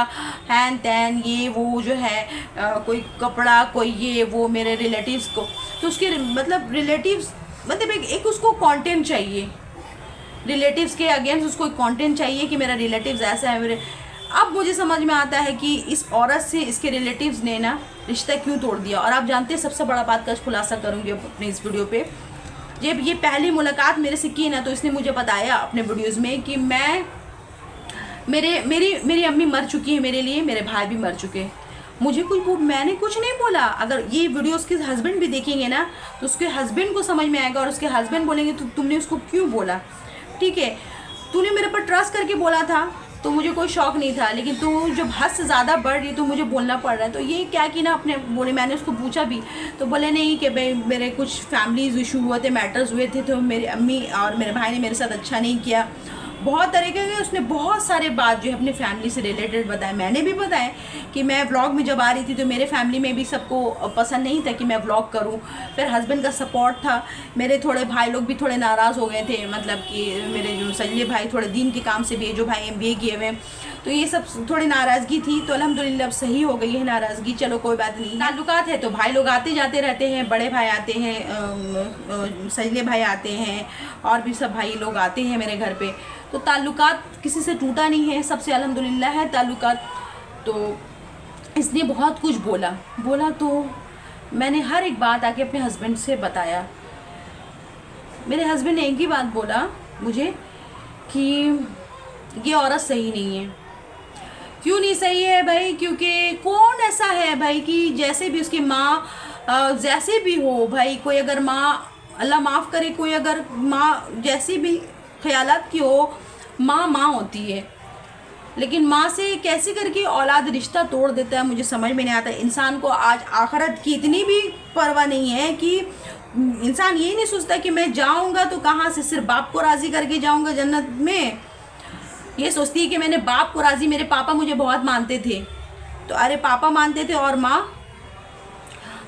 हैन तैन ये वो जो है कोई कपड़ा कोई ये वो मेरे रिलेटिव्स को, तो उसके मतलब रिलेटिव्स मतलब एक उसको कंटेंट चाहिए, रिलेटिव्स के अगेंस्ट उसको कंटेंट चाहिए कि मेरा रिलेटिव्स ऐसा है मेरे। अब मुझे समझ में आता है कि इस औरत से इसके रिलेटिव्स ने ना रिश्ता क्यों तोड़ दिया। और आप जानते हैं सबसे बड़ा बात का खुलासा करूँगी अपने इस वीडियो पे, जब ये पहली मुलाकात मेरे से की ना, तो इसने मुझे बताया अपने वीडियोज़ में कि मेरी अम्मी मर चुकी है मेरे लिए, मेरे भाई भी मर चुके हैं। मैंने कुछ नहीं बोला। अगर ये वीडियो उसके हस्बैंड भी देखेंगे ना तो उसके हस्बैंड को समझ में आएगा, और उसके हस्बैंड बोलेंगे तो तुमने उसको क्यों बोला, ठीक है, तूने मेरे पर ट्रस्ट करके बोला था तो मुझे कोई शौक नहीं था, लेकिन तू जब हद से ज़्यादा बढ़ रही तो मुझे बोलना पड़ रहा है। तो ये क्या कि ना अपने बोले, मैंने उसको पूछा भी तो बोले नहीं कि भाई मेरे कुछ फैमिलीज इशू हुए थे, मैटर्स हुए थे, तो मेरी अम्मी और मेरे भाई ने मेरे साथ अच्छा नहीं किया। बहुत तरीके के उसने बहुत सारे बात जो है अपने फैमिली से रिलेटेड बताए। मैंने भी बताया कि मैं व्लॉग में जब आ रही थी तो मेरे फैमिली में भी सबको पसंद नहीं था कि मैं व्लॉग करूं। फिर हस्बैंड का सपोर्ट था, मेरे थोड़े भाई लोग भी थोड़े नाराज़ हो गए थे, मतलब कि मेरे जो सजले भाई थोड़े दीन के काम से भी, जो भाई MBA किए हुए, तो ये सब थोड़ी नाराज़गी थी। तो अल्हम्दुलिल्लाह अब सही हो गई है नाराज़गी, चलो कोई बात नहीं। ताल्लुकात है तो भाई लोग आते जाते रहते हैं, बड़े भाई आते हैं, सजले भाई आते हैं, और भी सब भाई लोग आते हैं मेरे घर पे। तो ताल्लुकात किसी से टूटा नहीं है, सबसे अल्हम्दुलिल्लाह है ताल्लुकात। तो इसने बहुत कुछ बोला तो मैंने हर एक बात आके अपने हस्बैंड से बताया। मेरे हस्बैंड ने एक ही बात बोला मुझे कि ये औरत सही नहीं है। क्यों नहीं सही है भाई? क्योंकि कौन ऐसा है भाई कि जैसे भी उसकी माँ जैसे भी हो भाई, कोई अगर माँ, अल्लाह माफ़ करे, कोई अगर माँ जैसी भी ख्यालात की हो, माँ होती है, लेकिन माँ से कैसे करके औलाद रिश्ता तोड़ देता है मुझे समझ में नहीं आता। इंसान को आज आखिरत की इतनी भी परवाह नहीं है कि इंसान ये नहीं सोचता कि मैं जाऊँगा तो कहाँ से, सिर्फ बाप को राज़ी करके जाऊँगा जन्नत में। ये सोचती है कि मैंने बाप को राज़ी, मेरे पापा मुझे बहुत मानते थे, तो अरे पापा मानते थे और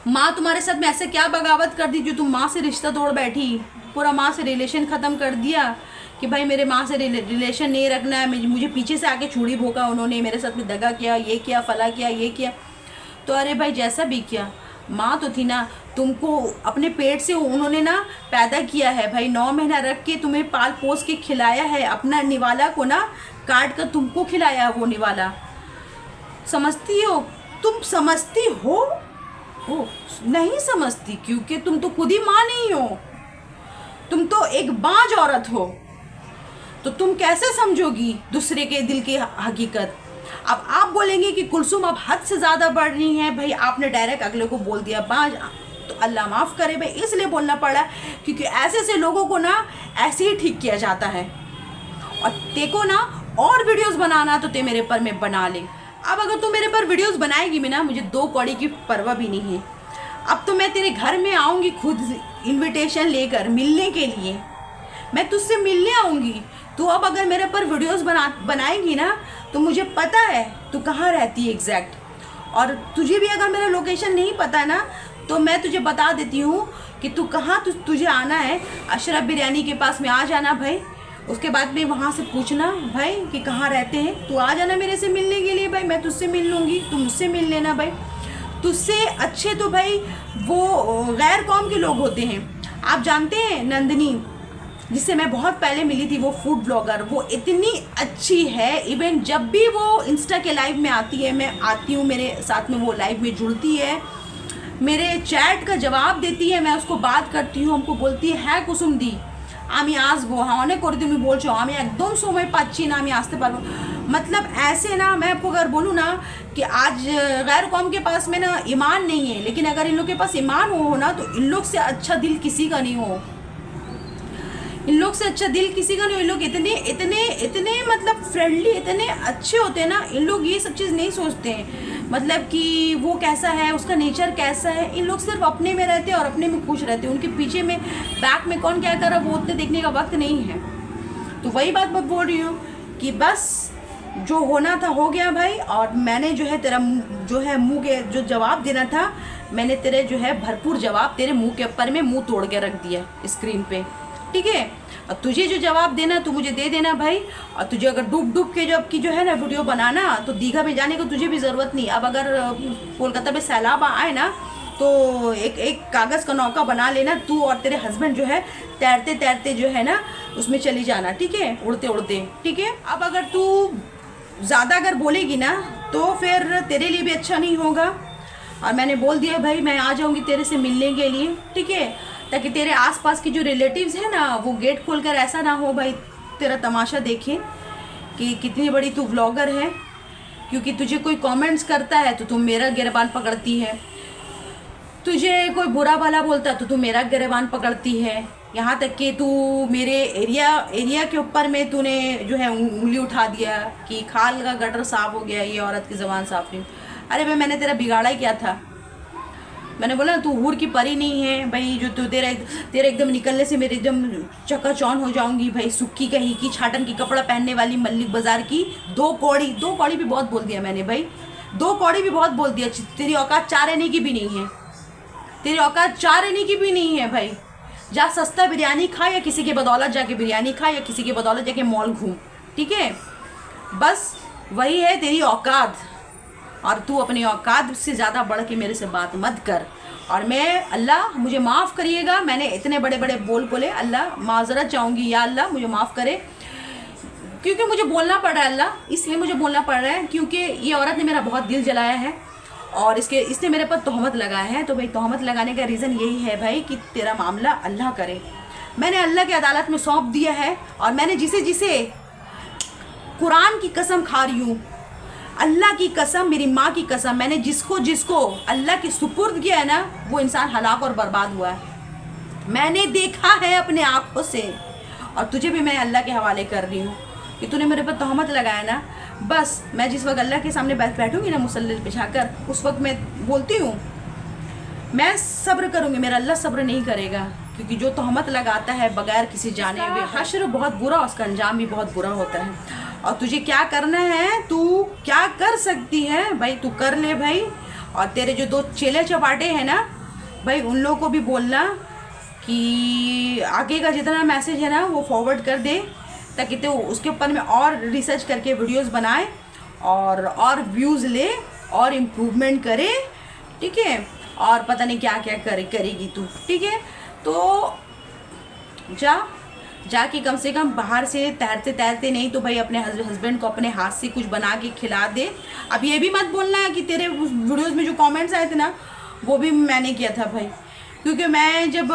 माँ तुम्हारे साथ में ऐसे क्या बगावत कर दी जो तुम माँ से रिश्ता तोड़ बैठी, पूरा माँ से रिलेशन ख़त्म कर दिया कि भाई मेरे माँ से रिलेशन नहीं रखना है। मुझे पीछे से आके चूड़ी भोंका उन्होंने, मेरे साथ में दगा किया, ये किया, फला किया, ये किया। तो अरे भाई जैसा भी किया, माँ तो थी ना, तुमको अपने पेट से उन्होंने ना पैदा किया है भाई, 9 महीना रख के तुम्हें पाल पोस के खिलाया है, अपना निवाला को ना काट कर तुमको खिलाया है वो निवाला। समझती हो तुम? समझती हो? नहीं समझती, क्योंकि तुम तो खुद ही माँ नहीं हो, तुम तो एक बांझ औरत हो, तो तुम कैसे समझोगी दूसरे के दिल की हकीकत। अब आप बोलेंगे कि कुलसुम अब हद से ज़्यादा बढ़ रही हैं, भाई आपने डायरेक्ट अगले को बोल दिया बांझ, तो अल्लाह माफ़ करे भाई, इसलिए बोलना पड़ा क्योंकि ऐसे लोगों को ना ऐसे ही ठीक किया जाता है। और देखो ना, और वीडियोस बनाना तो ते मेरे पर में बना ले। अब अगर तू मेरे पर वीडियोस बनाएगी भी ना, मुझे 2 कौड़ी की परवाह भी नहीं है। अब तो मैं तेरे घर में आऊँगी खुद इनविटेशन लेकर मिलने के लिए, मैं तुझसे मिलने आऊँगी। तू अब अगर मेरे पर वीडियोस बनाएगी ना, तो मुझे पता है तू कहाँ रहती है एग्जैक्ट, और तुझे भी अगर मेरा लोकेशन नहीं पता ना, तो मैं तुझे बता देती हूँ कि तू कहाँ तुझे आना है। अशरफ बिरयानी के पास में आ जाना भाई, उसके बाद में वहाँ से पूछना भाई कि कहाँ रहते हैं, तू आ जाना मेरे से मिलने के लिए भाई, मैं तुझसे मिल लूँगी, तू मुझसे मिल लेना भाई। तुझसे अच्छे तो भाई वो गैर कौम के लोग होते हैं। आप जानते हैं नंदिनी, जिससे मैं बहुत पहले मिली थी, वो फूड ब्लॉगर, वो इतनी अच्छी है। इवन जब भी वो इंस्टा के लाइव में आती है, मैं आती हूँ, मेरे साथ में वो लाइव में जुड़ती है, मेरे चैट का जवाब देती है, मैं उसको बात करती हूँ, हमको बोलती है হ্যাঁ কুসুম দি আমি আসবো, হ্যাঁ অনেক করে তুমি বলছো, আমি একদম সময় পাচ্ছি না, আমি আসতে পারবো। मतलब ऐसे ना, मैं आपको अगर बोलूँ ना कि आज गैर कौम के पास में ना ईमान नहीं है, लेकिन अगर इन लोग के पास ईमान हो ना, तो इन लोग से अच्छा दिल किसी का नहीं हो, इन लोग से अच्छा दिल किसी का नहीं। इन लोग इतने इतने इतने मतलब फ्रेंडली, इतने अच्छे होते हैं ना, इन लोग ये सब चीज़ नहीं सोचते हैं मतलब कि वो कैसा है, उसका नेचर कैसा है। इन लोग सिर्फ अपने में रहते हैं और अपने में खुश रहते हैं, उनके पीछे में बैक में कौन क्या कर रहा है वो उतने देखने का वक्त नहीं है। तो वही बात मैं बोल रही हूँ कि बस जो होना था हो गया भाई, और मैंने जो है तेरा जो है मुंह के जो जवाब देना था, मैंने तेरे जो है भरपूर जवाब तेरे मुंह के ऊपर में मुंह तोड़ के रख दिया स्क्रीन पे, ठीक है। और तुझे जो जवाब देना तू मुझे दे देना भाई। और तुझे अगर डूब के जब की जो है ना वीडियो बनाना, तो दीघा में जाने को तुझे भी ज़रूरत नहीं। अब अगर कोलकाता में सैलाब आए ना, तो एक कागज़ का नौका बना लेना, तू और तेरे हस्बैंड जो है तैरते तैरते जो है ना उसमें चली जाना, ठीक है, उड़ते उड़ते, ठीक है। अब अगर तू ज़्यादा अगर बोलेगी ना, तो फिर तेरे लिए भी अच्छा नहीं होगा। और मैंने बोल दिया भाई, मैं आ जाऊँगी तेरे से मिलने के लिए, ठीक है, ताकि तेरे आसपास के जो रिलेटिव्स हैं ना, वो गेट खोलकर ऐसा ना हो भाई तेरा तमाशा देखें कि कितनी बड़ी तू व्लॉगर है। क्योंकि तुझे कोई कमेंट्स करता है तो तू मेरा गिरबान पकड़ती है, तुझे कोई बुरा भला बोलता है तो तू मेरा गिरबान पकड़ती है। यहाँ तक कि तू मेरे एरिया के ऊपर में तूने जो है उंगली उठा दिया कि खाल का गटर साफ़ हो गया, ये औरत की ज़बान साफ़ नहीं। अरे भाई मैंने तेरा बिगाड़ा ही क्या था? मैंने बोला ना तू हूर की परी नहीं है भाई, जो तू तेरा एकदम निकलने से मेरे एकदम चकाचौंध हो जाऊंगी भाई। सुक्की कहीं की छाटन की कपड़ा पहनने वाली मल्लिक बाजार की 2 कौड़ी भी बहुत बोल दिया मैंने भाई, 2 कौड़ी भी बहुत बोल दिया। तेरी औकात 4 आने की भी नहीं है, तेरी औकात 4 आने की भी नहीं है भाई। जा सस्ता बिरयानी खा, या किसी के बदौलत जाके बिरयानी खा, या किसी के बदौलत जाके मॉल घूम, ठीक है। बस वही है तेरी औकात, और तू अपनी औकात से ज़्यादा बढ़ के मेरे से बात मत कर। और मैं, अल्लाह मुझे माफ़ करिएगा, मैंने इतने बड़े बड़े बोल बोले, अल्लाह माज़रत चाहूँगी, या अल्लाह मुझे माफ़ करे, क्योंकि मुझे बोलना पड़ रहा है अल्लाह, इसलिए मुझे बोलना पड़ रहा है क्योंकि ये औरत ने मेरा बहुत दिल जलाया है और इसने मेरे पर तोहमत लगाया है। तो भाई तोहमत लगाने का रीज़न यही है भाई कि तेरा मामला अल्लाह करे। मैंने अल्लाह की अदालत में सौंप दिया है, और मैंने जिसे कुरान की कसम खा रही हूँ, अल्लाह की कसम, मेरी माँ की कसम, मैंने जिसको अल्लाह की सुपुर्द किया है ना, वो इंसान हलाक और बर्बाद हुआ है। मैंने देखा है अपने आँखों से, और तुझे भी मैं अल्लाह के हवाले कर रही हूँ कि तूने मेरे पर तोहमत लगाया ना। बस मैं जिस वक्त अल्लाह के सामने बैठूँगी ना मुसल्ले बिछाकर, उस वक्त मैं बोलती हूँ मैं सब्र करूँगी, मेरा अल्लाह सब्र नहीं करेगा, क्योंकि जो तोहमत लगाता है बगैर किसी जाने हुए, हश्र बहुत बुरा, उसका अंजाम भी बहुत बुरा होता है। और तुझे क्या करना है, तू क्या कर सकती है भाई, तू कर ले भाई। और तेरे जो 2 चेले चपाटे हैं ना भाई, उन लोगों को भी बोलना कि आगे का जितना मैसेज है ना वो फॉरवर्ड कर दे, ताकि तो उसके ऊपर में और रिसर्च करके वीडियोस बनाए और व्यूज़ ले और इम्प्रूवमेंट करे, ठीक है। और पता नहीं क्या क्या करेगी तू, ठीक है। तो जाके कम से कम बाहर से तैरते तैरते नहीं तो भाई अपने हस्बैंड को अपने हाथ से कुछ बना के खिला दे। अब ये भी मत बोलना है कि तेरे वीडियोस में जो कमेंट्स आए थे ना, वो भी मैंने किया था भाई, क्योंकि मैं जब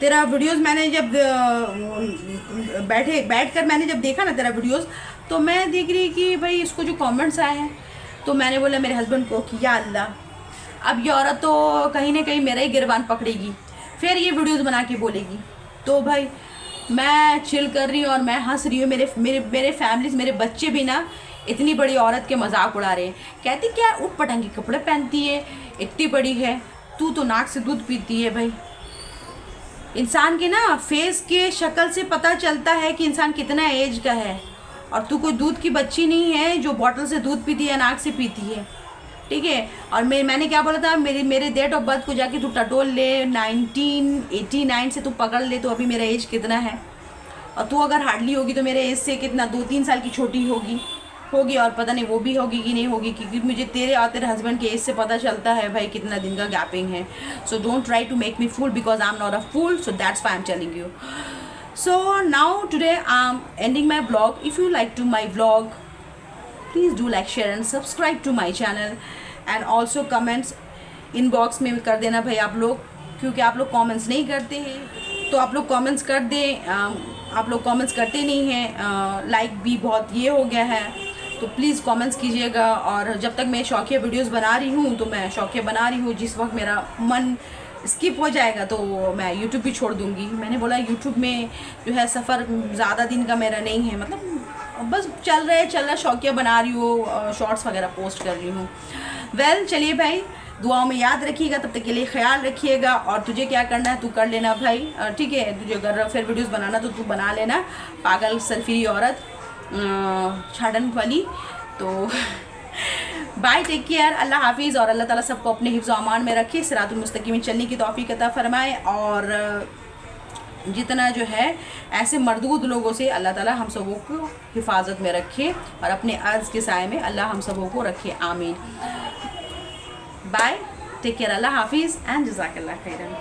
तेरा वीडियोस मैंने जब बैठकर मैंने जब देखा ना तेरा वीडियोस, तो मैं देख रही कि भाई इसको जो कमेंट्स आए हैं, तो मैंने बोला मेरे हस्बैंड को कि या अल्लाह, अब ये औरत तो कहीं ना कहीं मेरा ही गिरबान पकड़ेगी, फिर ये वीडियोस बना के बोलेगी। तो भाई मैं चिल कर रही हूँ और मैं हंस रही हूँ। मेरे मेरे मेरे फैमिलीज, मेरे बच्चे भी ना इतनी बड़ी औरत के मजाक उड़ा रहे हैं। कहती क्या उठ पटांगी कपड़े पहनती है, इतनी बड़ी है, तू तो नाक से दूध पीती है। भाई इंसान के ना फेस के शक्ल से पता चलता है कि इंसान कितना एज का है, और तू कोई दूध की बच्ची नहीं है जो बॉटल से दूध पीती है, नाक से पीती है, ठीक है। और मैंने क्या बोला था, मेरे डेट ऑफ बर्थ को जाके तू टटोल ले, 1989 से तू पकड़ ले तो अभी मेरा एज कितना है, और तू अगर हार्डली होगी तो मेरे एज से कितना 2-3 साल की छोटी होगी, और पता नहीं वो भी होगी कि नहीं होगी, क्योंकि मुझे तेरे और तेरे हस्बैंड के एज से पता चलता है भाई कितना दिन का गैपिंग है। So don't try to make me fool because I am not a fool, so that's why I am telling you. So now today I am ending my blog. If you like to my blog, please do like, share and subscribe to my channel, and also comments inbox में कर देना भाई आप लोग, क्योंकि आप लोग comments नहीं करते हैं, तो आप लोग कमेंट्स कर दें। आप लोग कमेंट्स करते नहीं हैं, लाइक भी बहुत ये हो गया है, तो प्लीज़ कमेंट्स कीजिएगा। और जब तक मैं शौकिया वीडियोस बना रही हूँ तो मैं शौकिया बना रही हूँ, जिस वक्त मेरा मन स्किप हो जाएगा तो मैं यूट्यूब भी छोड़ दूँगी। मैंने बोला यूट्यूब में जो है सफ़र ज़्यादा दिन का मेरा नहीं है, मतलब बस चल रहा शौकिया बना रही हूँ, शॉर्ट्स वगैरह पोस्ट कर रही हूँ। वेल चलिए भाई, दुआओं में याद रखिएगा, तब तक के लिए ख्याल रखिएगा। और तुझे क्या करना है तू कर लेना भाई, ठीक है। तुझे अगर फिर वीडियोस बनाना तो तू बना लेना, पागल सरफिरी औरत छाड़न वाली। तो बाय, टेक केयर, अल्लाह हाफिज़, और अल्लाह ताला सबको अपने हिफ्ज़ अमान में रखे, सिरातुल मुस्तकीम में चलने की तौफीक अता फरमाए। और जितना जो है ऐसे मरदूद लोगों से अल्लाह ताला हम सबों को हिफाजत में रखे, और अपने अर्ज़ के साए में अल्लाह हम सबों को रखे, आमीन। बाय, टेक केयर, अल्लाह हाफिज़ एंड जज़ाकल्लाह खैरन।